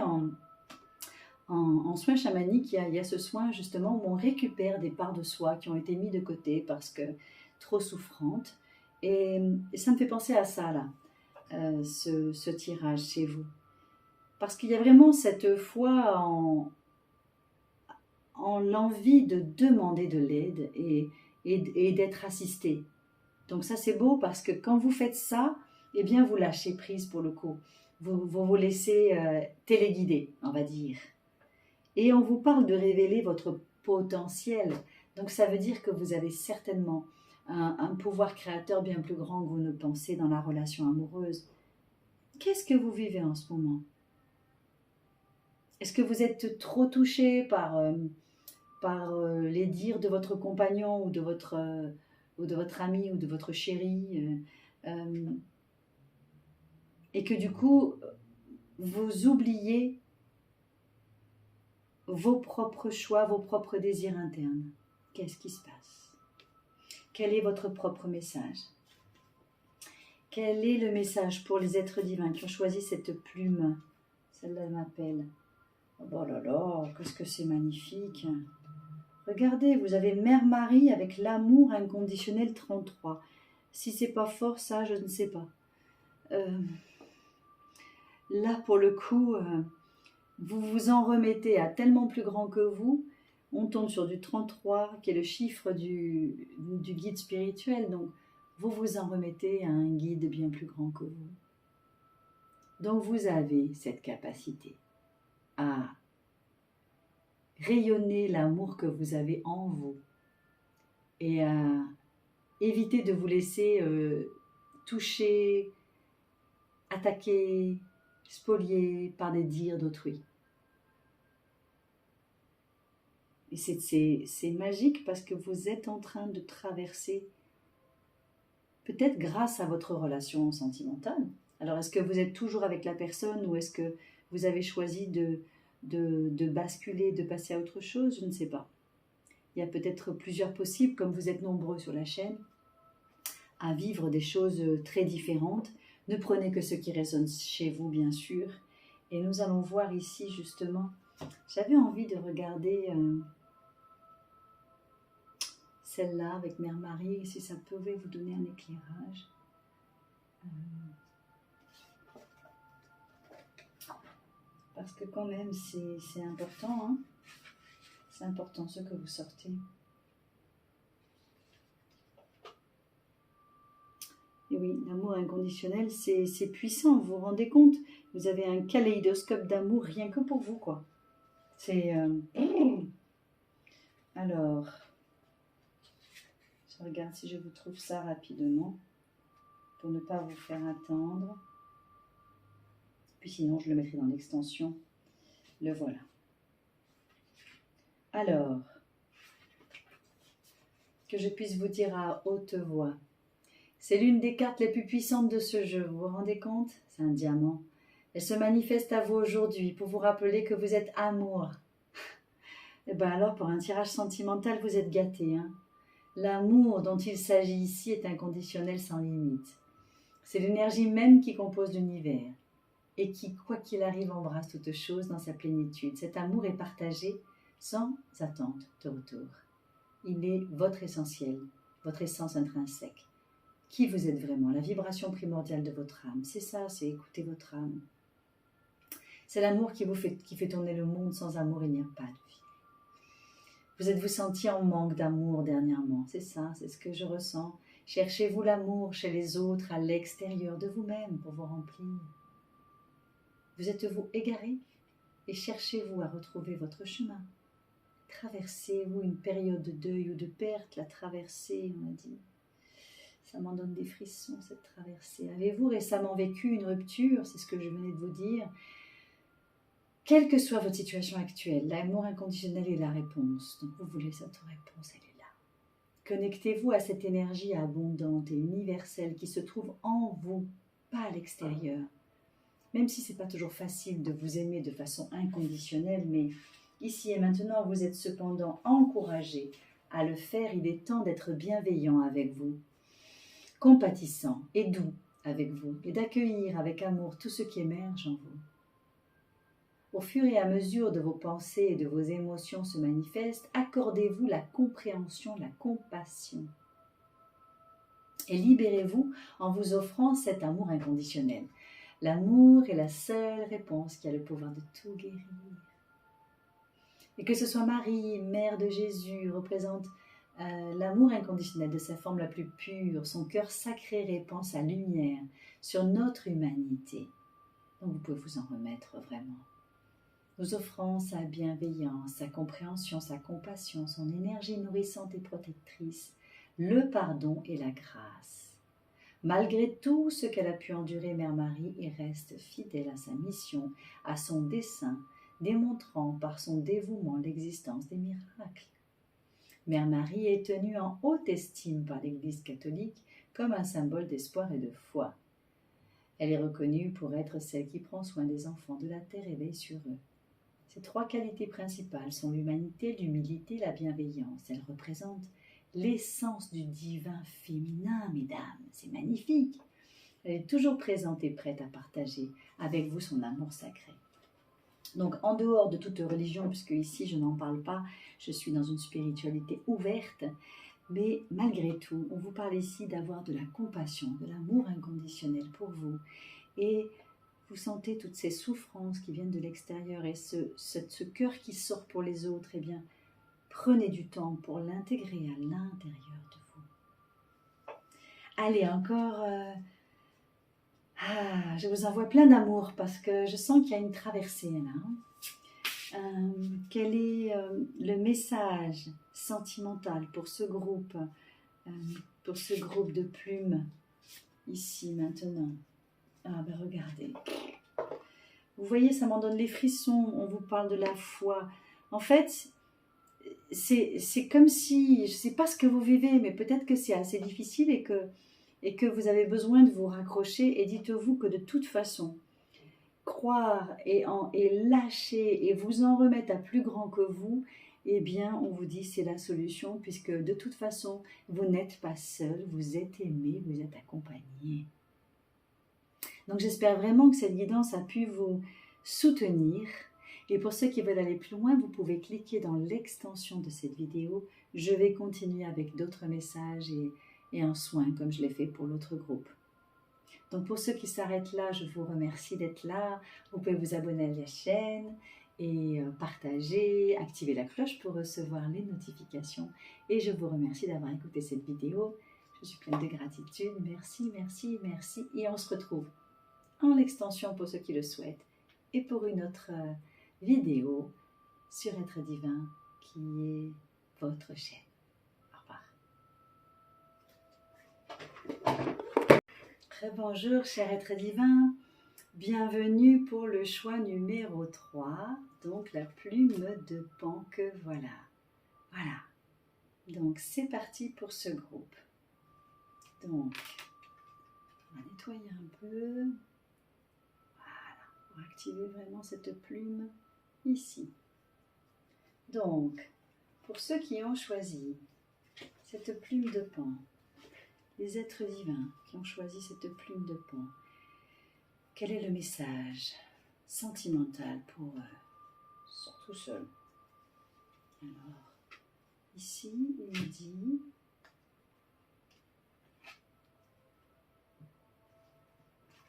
en soins chamaniques, il y a ce soin justement où on récupère des parts de soi qui ont été mises de côté parce que trop souffrantes. Et ça me fait penser à ça, là, ce tirage chez vous. Parce qu'il y a vraiment cette foi en l'envie de demander de l'aide et d'être assisté. Donc ça, c'est beau parce que quand vous faites ça, eh bien, vous lâchez prise pour le coup. Vous laissez téléguider, on va dire. Et on vous parle de révéler votre potentiel. Donc ça veut dire que vous avez certainement un pouvoir créateur bien plus grand que vous ne pensez dans la relation amoureuse. Qu'est-ce que vous vivez en ce moment? Est-ce que vous êtes trop touché par les dires de votre compagnon ou de votre ami ou de votre chéri et que du coup, vous oubliez vos propres choix, vos propres désirs internes? Qu'est-ce qui se passe? Quel est votre propre message? Quel est le message pour les êtres divins qui ont choisi cette plume? Celle-là m'appelle. Oh là là, qu'est-ce que c'est magnifique! Regardez, vous avez Mère Marie avec l'amour inconditionnel 33. Si c'est pas fort, ça, je ne sais pas. Là, pour le coup, vous vous en remettez à tellement plus grand que vous. On tombe sur du 33, qui est le chiffre du guide spirituel. Donc, vous vous en remettez à un guide bien plus grand que vous. Donc, vous avez cette capacité à rayonner l'amour que vous avez en vous et à éviter de vous laisser toucher, attaquer, spolier par des dires d'autrui. Et c'est magique parce que vous êtes en train de traverser, peut-être grâce à votre relation sentimentale. Alors, est-ce que vous êtes toujours avec la personne ou est-ce que vous avez choisi de basculer, de passer à autre chose? Je ne sais pas. Il y a peut-être plusieurs possibles, comme vous êtes nombreux sur la chaîne, à vivre des choses très différentes. Ne prenez que ce qui résonne chez vous, bien sûr. Et nous allons voir ici, justement, j'avais envie de regarder celle-là avec Mère Marie, si ça pouvait vous donner un éclairage. Parce que quand même, c'est important, hein. C'est important ce que vous sortez. Et oui, l'amour inconditionnel, c'est puissant, vous vous rendez compte? Vous avez un kaléidoscope d'amour rien que pour vous, quoi. C'est... Alors, je regarde si je vous trouve ça rapidement, pour ne pas vous faire attendre. Puis sinon, je le mettrai dans l'extension. Le voilà. Alors, que je puisse vous dire à haute voix. C'est l'une des cartes les plus puissantes de ce jeu, vous vous rendez compte? C'est un diamant. Elle se manifeste à vous aujourd'hui pour vous rappeler que vous êtes amour. Et bien alors, pour un tirage sentimental, vous êtes gâtés. Hein? L'amour dont il s'agit ici est inconditionnel sans limite. C'est l'énergie même qui compose l'univers et qui, quoi qu'il arrive, embrasse toute chose dans sa plénitude. Cet amour est partagé sans attente de retour. Il est votre essentiel, votre essence intrinsèque. Qui vous êtes vraiment, la vibration primordiale de votre âme. C'est ça, c'est écouter votre âme. C'est l'amour qui fait tourner le monde. Sans amour, il n'y a pas de vie. Vous êtes-vous senti en manque d'amour dernièrement? C'est ça, c'est ce que je ressens. Cherchez-vous l'amour chez les autres, à l'extérieur de vous-même pour vous remplir. Vous êtes-vous égaré et cherchez-vous à retrouver votre chemin. Traversez-vous une période de deuil ou de perte, la traversée, on a dit. Ça m'en donne des frissons, cette traversée. Avez-vous récemment vécu une rupture? C'est ce que je venais de vous dire. Quelle que soit votre situation actuelle, l'amour inconditionnel est la réponse. Donc vous voulez cette réponse, elle est là. Connectez-vous à cette énergie abondante et universelle qui se trouve en vous, pas à l'extérieur. Même si ce n'est pas toujours facile de vous aimer de façon inconditionnelle, mais ici et maintenant, vous êtes cependant encouragé à le faire. Il est temps d'être bienveillant avec vous, compatissant et doux avec vous, et d'accueillir avec amour tout ce qui émerge en vous. Au fur et à mesure de vos pensées et de vos émotions se manifestent, accordez-vous la compréhension, la compassion. Et libérez-vous en vous offrant cet amour inconditionnel. L'amour est la seule réponse qui a le pouvoir de tout guérir. Et que ce soit Marie, mère de Jésus, représente l'amour inconditionnel de sa forme la plus pure, son cœur sacré répand sa lumière sur notre humanité. Donc vous pouvez vous en remettre vraiment. Vous offrant sa bienveillance, sa compréhension, sa compassion, son énergie nourrissante et protectrice, le pardon et la grâce. Malgré tout ce qu'elle a pu endurer, Mère Marie reste fidèle à sa mission, à son dessein, démontrant par son dévouement l'existence des miracles. Mère Marie est tenue en haute estime par l'Église catholique comme un symbole d'espoir et de foi. Elle est reconnue pour être celle qui prend soin des enfants de la terre et veille sur eux. Ses trois qualités principales sont l'humanité, l'humilité, la bienveillance. Elle représente l'essence du divin féminin, mesdames. C'est magnifique. Elle est toujours présente et prête à partager avec vous son amour sacré. Donc, en dehors de toute religion, puisque ici je n'en parle pas, je suis dans une spiritualité ouverte, mais malgré tout, on vous parle ici d'avoir de la compassion, de l'amour inconditionnel pour vous. Et vous sentez toutes ces souffrances qui viennent de l'extérieur et ce cœur qui sort pour les autres, eh bien, prenez du temps pour l'intégrer à l'intérieur de vous. Allez, encore... je vous envoie plein d'amour parce que je sens qu'il y a une traversée là. Quel est le message sentimental pour ce groupe de plumes ici maintenant? Ah ben regardez. Vous voyez, ça m'en donne les frissons. On vous parle de la foi. En fait, c'est comme si, je ne sais pas ce que vous vivez, mais peut-être que c'est assez difficile et que vous avez besoin de vous raccrocher. Et dites-vous que de toute façon, croire et lâcher et vous en remettre à plus grand que vous, eh bien, on vous dit c'est la solution puisque de toute façon, vous n'êtes pas seul, vous êtes aimé, vous êtes accompagné. Donc j'espère vraiment que cette guidance a pu vous soutenir. Et pour ceux qui veulent aller plus loin, vous pouvez cliquer dans l'extension de cette vidéo. Je vais continuer avec d'autres messages et un soin comme je l'ai fait pour l'autre groupe. Donc pour ceux qui s'arrêtent là, je vous remercie d'être là. Vous pouvez vous abonner à la chaîne et partager, activer la cloche pour recevoir les notifications. Et je vous remercie d'avoir écouté cette vidéo. Je suis pleine de gratitude. Merci, merci, merci. Et on se retrouve en extension pour ceux qui le souhaitent et pour une autre vidéo sur Être Divin qui est votre chaîne. Au revoir. Très bonjour, cher Être Divin. Bienvenue pour le choix numéro 3, donc la plume de pan que voilà. Voilà. Donc c'est parti pour ce groupe. Donc, on va nettoyer un peu. Voilà, pour activer vraiment cette plume ici. Donc, pour ceux qui ont choisi cette plume de pan, les êtres divins qui ont choisi cette plume de pan, quel est le message sentimental pour eux, surtout seuls? Alors, ici, il me dit,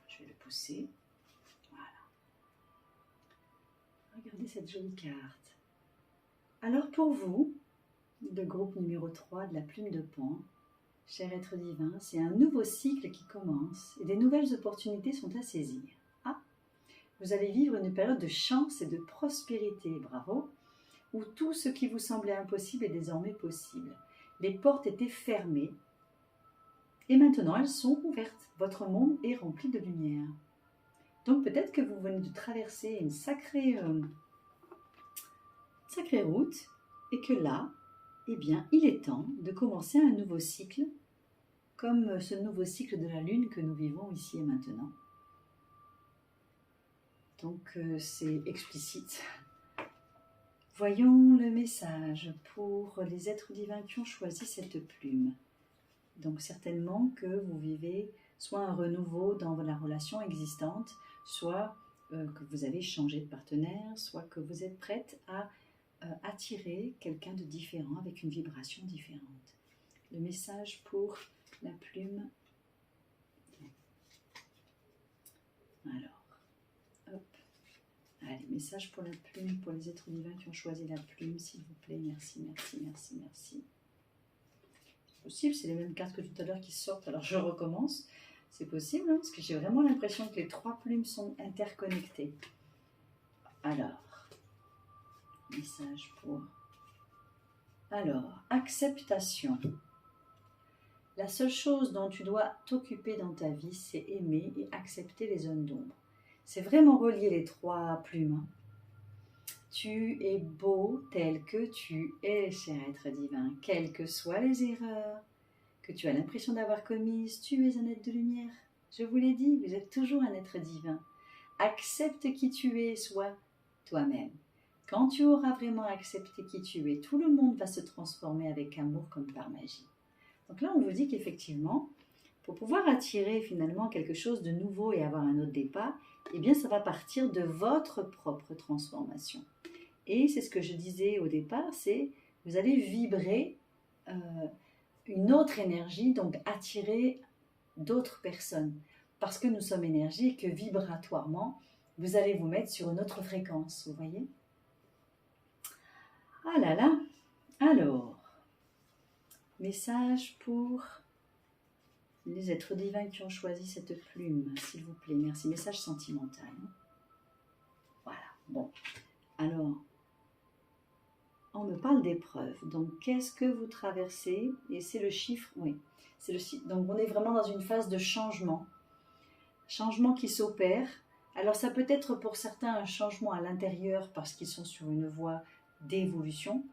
je vais le pousser, voilà. Regardez cette jolie carte. Alors pour vous, le groupe numéro 3 de la plume de pan, cher être divin, c'est un nouveau cycle qui commence et des nouvelles opportunités sont à saisir. Ah, vous allez vivre une période de chance et de prospérité, bravo, où tout ce qui vous semblait impossible est désormais possible. Les portes étaient fermées et maintenant elles sont ouvertes. Votre monde est rempli de lumière. Donc peut-être que vous venez de traverser une sacrée route et que là, eh bien, il est temps de commencer un nouveau cycle, comme ce nouveau cycle de la Lune que nous vivons ici et maintenant. Donc, c'est explicite. Voyons le message pour les êtres divins qui ont choisi cette plume. Donc, certainement que vous vivez soit un renouveau dans la relation existante, soit que vous avez changé de partenaire, soit que vous êtes prête à attirer quelqu'un de différent avec une vibration différente. Le message pour la plume. Alors, hop. Allez, message pour la plume, pour les êtres divins qui ont choisi la plume, s'il vous plaît. Merci, merci, merci, merci. C'est possible, c'est les mêmes cartes que tout à l'heure qui sortent, alors je recommence. C'est possible, hein, parce que j'ai vraiment l'impression que les 3 plumes sont interconnectées. Alors, message pour... Alors, acceptation. La seule chose dont tu dois t'occuper dans ta vie, c'est aimer et accepter les zones d'ombre. C'est vraiment relié les 3 plumes. Tu es beau tel que tu es, cher être divin, quelles que soient les erreurs que tu as l'impression d'avoir commises, tu es un être de lumière. Je vous l'ai dit, vous êtes toujours un être divin. Accepte qui tu es, sois toi-même. Quand tu auras vraiment accepté qui tu es, tout le monde va se transformer avec amour comme par magie. Donc là, on vous dit qu'effectivement, pour pouvoir attirer finalement quelque chose de nouveau et avoir un autre départ, eh bien, ça va partir de votre propre transformation. Et c'est ce que je disais au départ, c'est vous allez vibrer une autre énergie, donc attirer d'autres personnes. Parce que nous sommes énergie et que vibratoirement, vous allez vous mettre sur une autre fréquence, vous voyez? Ah là là. Alors, message pour les êtres divins qui ont choisi cette plume, s'il vous plaît. Merci. Message sentimental. Voilà. Bon. Alors, on me parle d'épreuves. Donc, qu'est-ce que vous traversez? Et c'est le chiffre, oui. C'est le chiffre. Donc, on est vraiment dans une phase de changement. Changement qui s'opère. Alors, ça peut être pour certains un changement à l'intérieur parce qu'ils sont sur une voie d'évolution.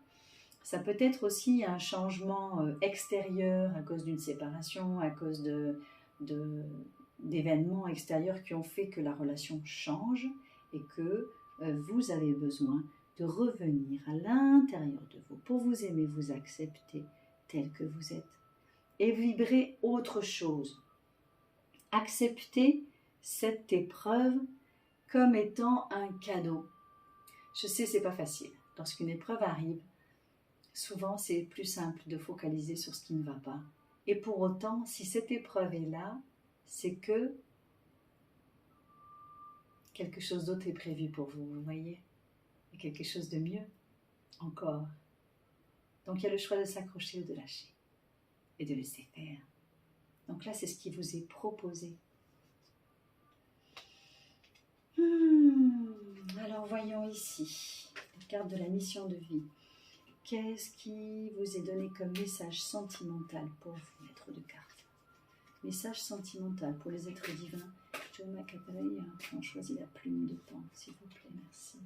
Ça peut être aussi un changement extérieur à cause d'une séparation, à cause d'événements extérieurs qui ont fait que la relation change et que vous avez besoin de revenir à l'intérieur de vous pour vous aimer, vous accepter tel que vous êtes et vibrer autre chose. Accepter cette épreuve comme étant un cadeau. Je sais, c'est pas facile. Lorsqu'une épreuve arrive, souvent, c'est plus simple de focaliser sur ce qui ne va pas. Et pour autant, si cette épreuve est là, c'est que quelque chose d'autre est prévu pour vous, vous voyez? Et quelque chose de mieux encore. Donc, il y a le choix de s'accrocher ou de lâcher et de laisser faire. Donc là, c'est ce qui vous est proposé. Alors, voyons ici, la carte de la mission de vie. Qu'est-ce qui vous est donné comme message sentimental pour vous, maître de carte? Message sentimental pour les êtres divins. John McApeley, on choisit la plume de Pan, s'il vous plaît, merci.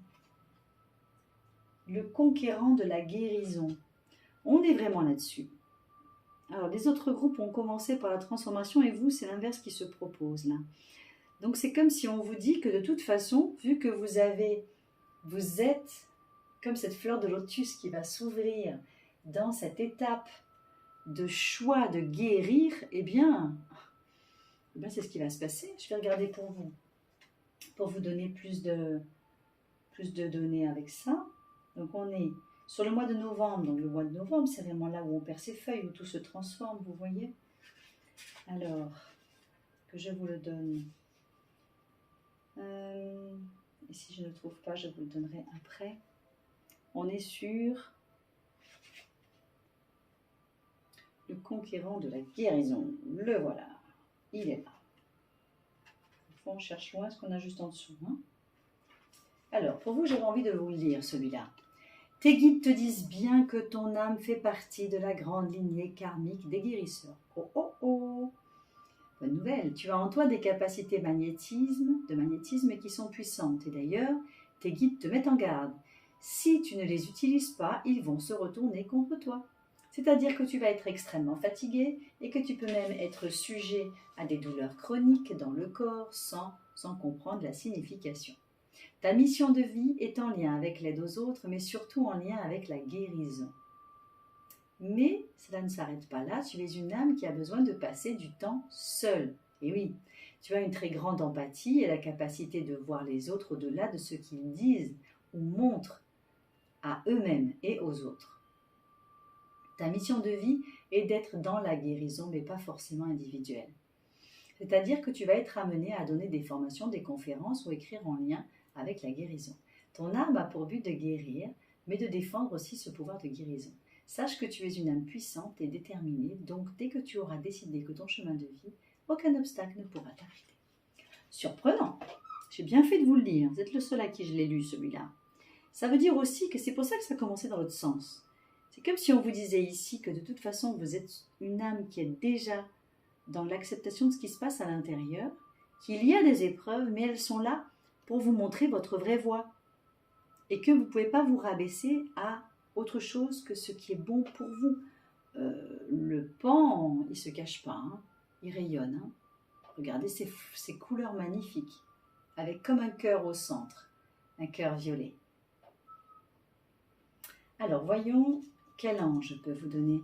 Le conquérant de la guérison. On est vraiment là-dessus. Alors, les autres groupes ont commencé par la transformation et vous, c'est l'inverse qui se propose là. Donc, c'est comme si on vous dit que de toute façon, vu que vous êtes comme cette fleur de lotus qui va s'ouvrir dans cette étape de choix de guérir, eh bien c'est ce qui va se passer. Je vais regarder pour vous donner plus de données avec ça. Donc, on est sur le mois de novembre. Donc, le mois de novembre, c'est vraiment là où on perd ses feuilles, où tout se transforme, vous voyez. Alors, que je vous le donne. Et si je ne trouve pas, je vous le donnerai après. On est sur le conquérant de la guérison. Le voilà. Il est là. On cherche loin ce qu'on a juste en dessous. Alors, pour vous, j'avais envie de vous le lire, celui-là. Tes guides te disent bien que ton âme fait partie de la grande lignée karmique des guérisseurs. Oh, oh, oh! Bonne nouvelle, tu as en toi des capacités de magnétisme qui sont puissantes. Et d'ailleurs, tes guides te mettent en garde. Si tu ne les utilises pas, ils vont se retourner contre toi. C'est-à-dire que tu vas être extrêmement fatigué et que tu peux même être sujet à des douleurs chroniques dans le corps sans comprendre la signification. Ta mission de vie est en lien avec l'aide aux autres, mais surtout en lien avec la guérison. Mais cela ne s'arrête pas là, tu es une âme qui a besoin de passer du temps seule. Et oui, tu as une très grande empathie et la capacité de voir les autres au-delà de ce qu'ils disent ou montrent à eux-mêmes et aux autres. Ta mission de vie est d'être dans la guérison, mais pas forcément individuelle. C'est-à-dire que tu vas être amené à donner des formations, des conférences ou écrire en lien avec la guérison. Ton âme a pour but de guérir, mais de défendre aussi ce pouvoir de guérison. Sache que tu es une âme puissante et déterminée, donc dès que tu auras décidé que ton chemin de vie, aucun obstacle ne pourra t'arrêter. Surprenant! J'ai bien fait de vous le lire, vous êtes le seul à qui je l'ai lu celui-là. Ça veut dire aussi que c'est pour ça que ça a commencé dans l'autre sens. C'est comme si on vous disait ici que de toute façon vous êtes une âme qui est déjà dans l'acceptation de ce qui se passe à l'intérieur, qu'il y a des épreuves, mais elles sont là pour vous montrer votre vraie voie et que vous ne pouvez pas vous rabaisser à autre chose que ce qui est bon pour vous. Le pan, il ne se cache pas, il rayonne. Regardez ces couleurs magnifiques, avec comme un cœur au centre, un cœur violet. Alors, voyons quel ange peut vous donner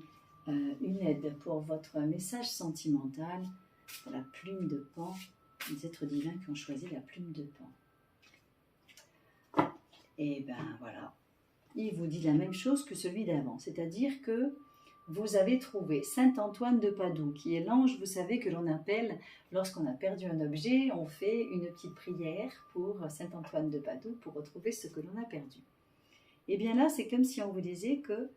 une aide pour votre message sentimental, pour la plume de Pan, les êtres divins qui ont choisi la plume de Pan. Et ben voilà, il vous dit la même chose que celui d'avant, c'est-à-dire que vous avez trouvé Saint Antoine de Padoue, qui est l'ange, vous savez, que l'on appelle, lorsqu'on a perdu un objet, on fait une petite prière pour Saint Antoine de Padoue pour retrouver ce que l'on a perdu. Et bien là, c'est comme si on vous disait que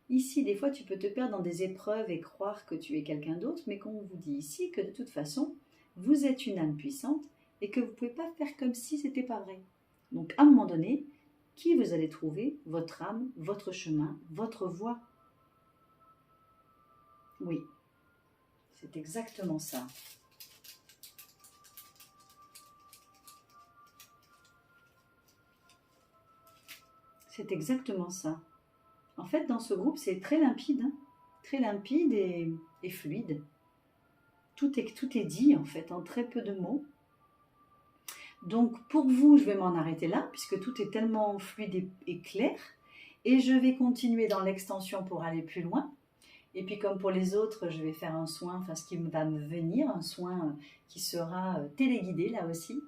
ici, des fois, tu peux te perdre dans des épreuves et croire que tu es quelqu'un d'autre, mais qu'on vous dit ici que de toute façon, vous êtes une âme puissante et que vous ne pouvez pas faire comme si ce n'était pas vrai. Donc, à un moment donné, qui vous allez trouver? Votre âme, votre chemin, votre voie. Oui, c'est exactement ça. C'est exactement ça. En fait, dans ce groupe, c'est très limpide, et fluide. Tout est dit, en fait, en très peu de mots. Donc, pour vous, je vais m'en arrêter là, puisque tout est tellement fluide et clair. Et je vais continuer dans l'extension pour aller plus loin. Et puis, comme pour les autres, je vais faire un soin, enfin, ce qui va me venir, un soin qui sera téléguidé, là aussi.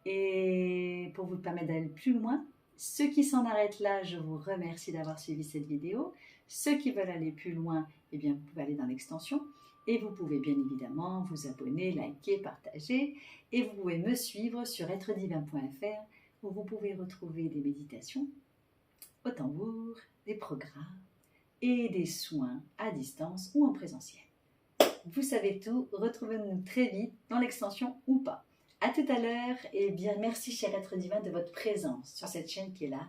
Et pour vous permettre d'aller plus loin, ceux qui s'en arrêtent là, je vous remercie d'avoir suivi cette vidéo. Ceux qui veulent aller plus loin, eh bien, vous pouvez aller dans l'extension. Et vous pouvez bien évidemment vous abonner, liker, partager. Et vous pouvez me suivre sur êtredivin.fr où vous pouvez retrouver des méditations au tambour, des programmes et des soins à distance ou en présentiel. vous savez tout. Retrouvez-nous très vite dans l'extension ou pas. À tout à l'heure et bien merci cher être divin de votre présence sur cette chaîne qui est là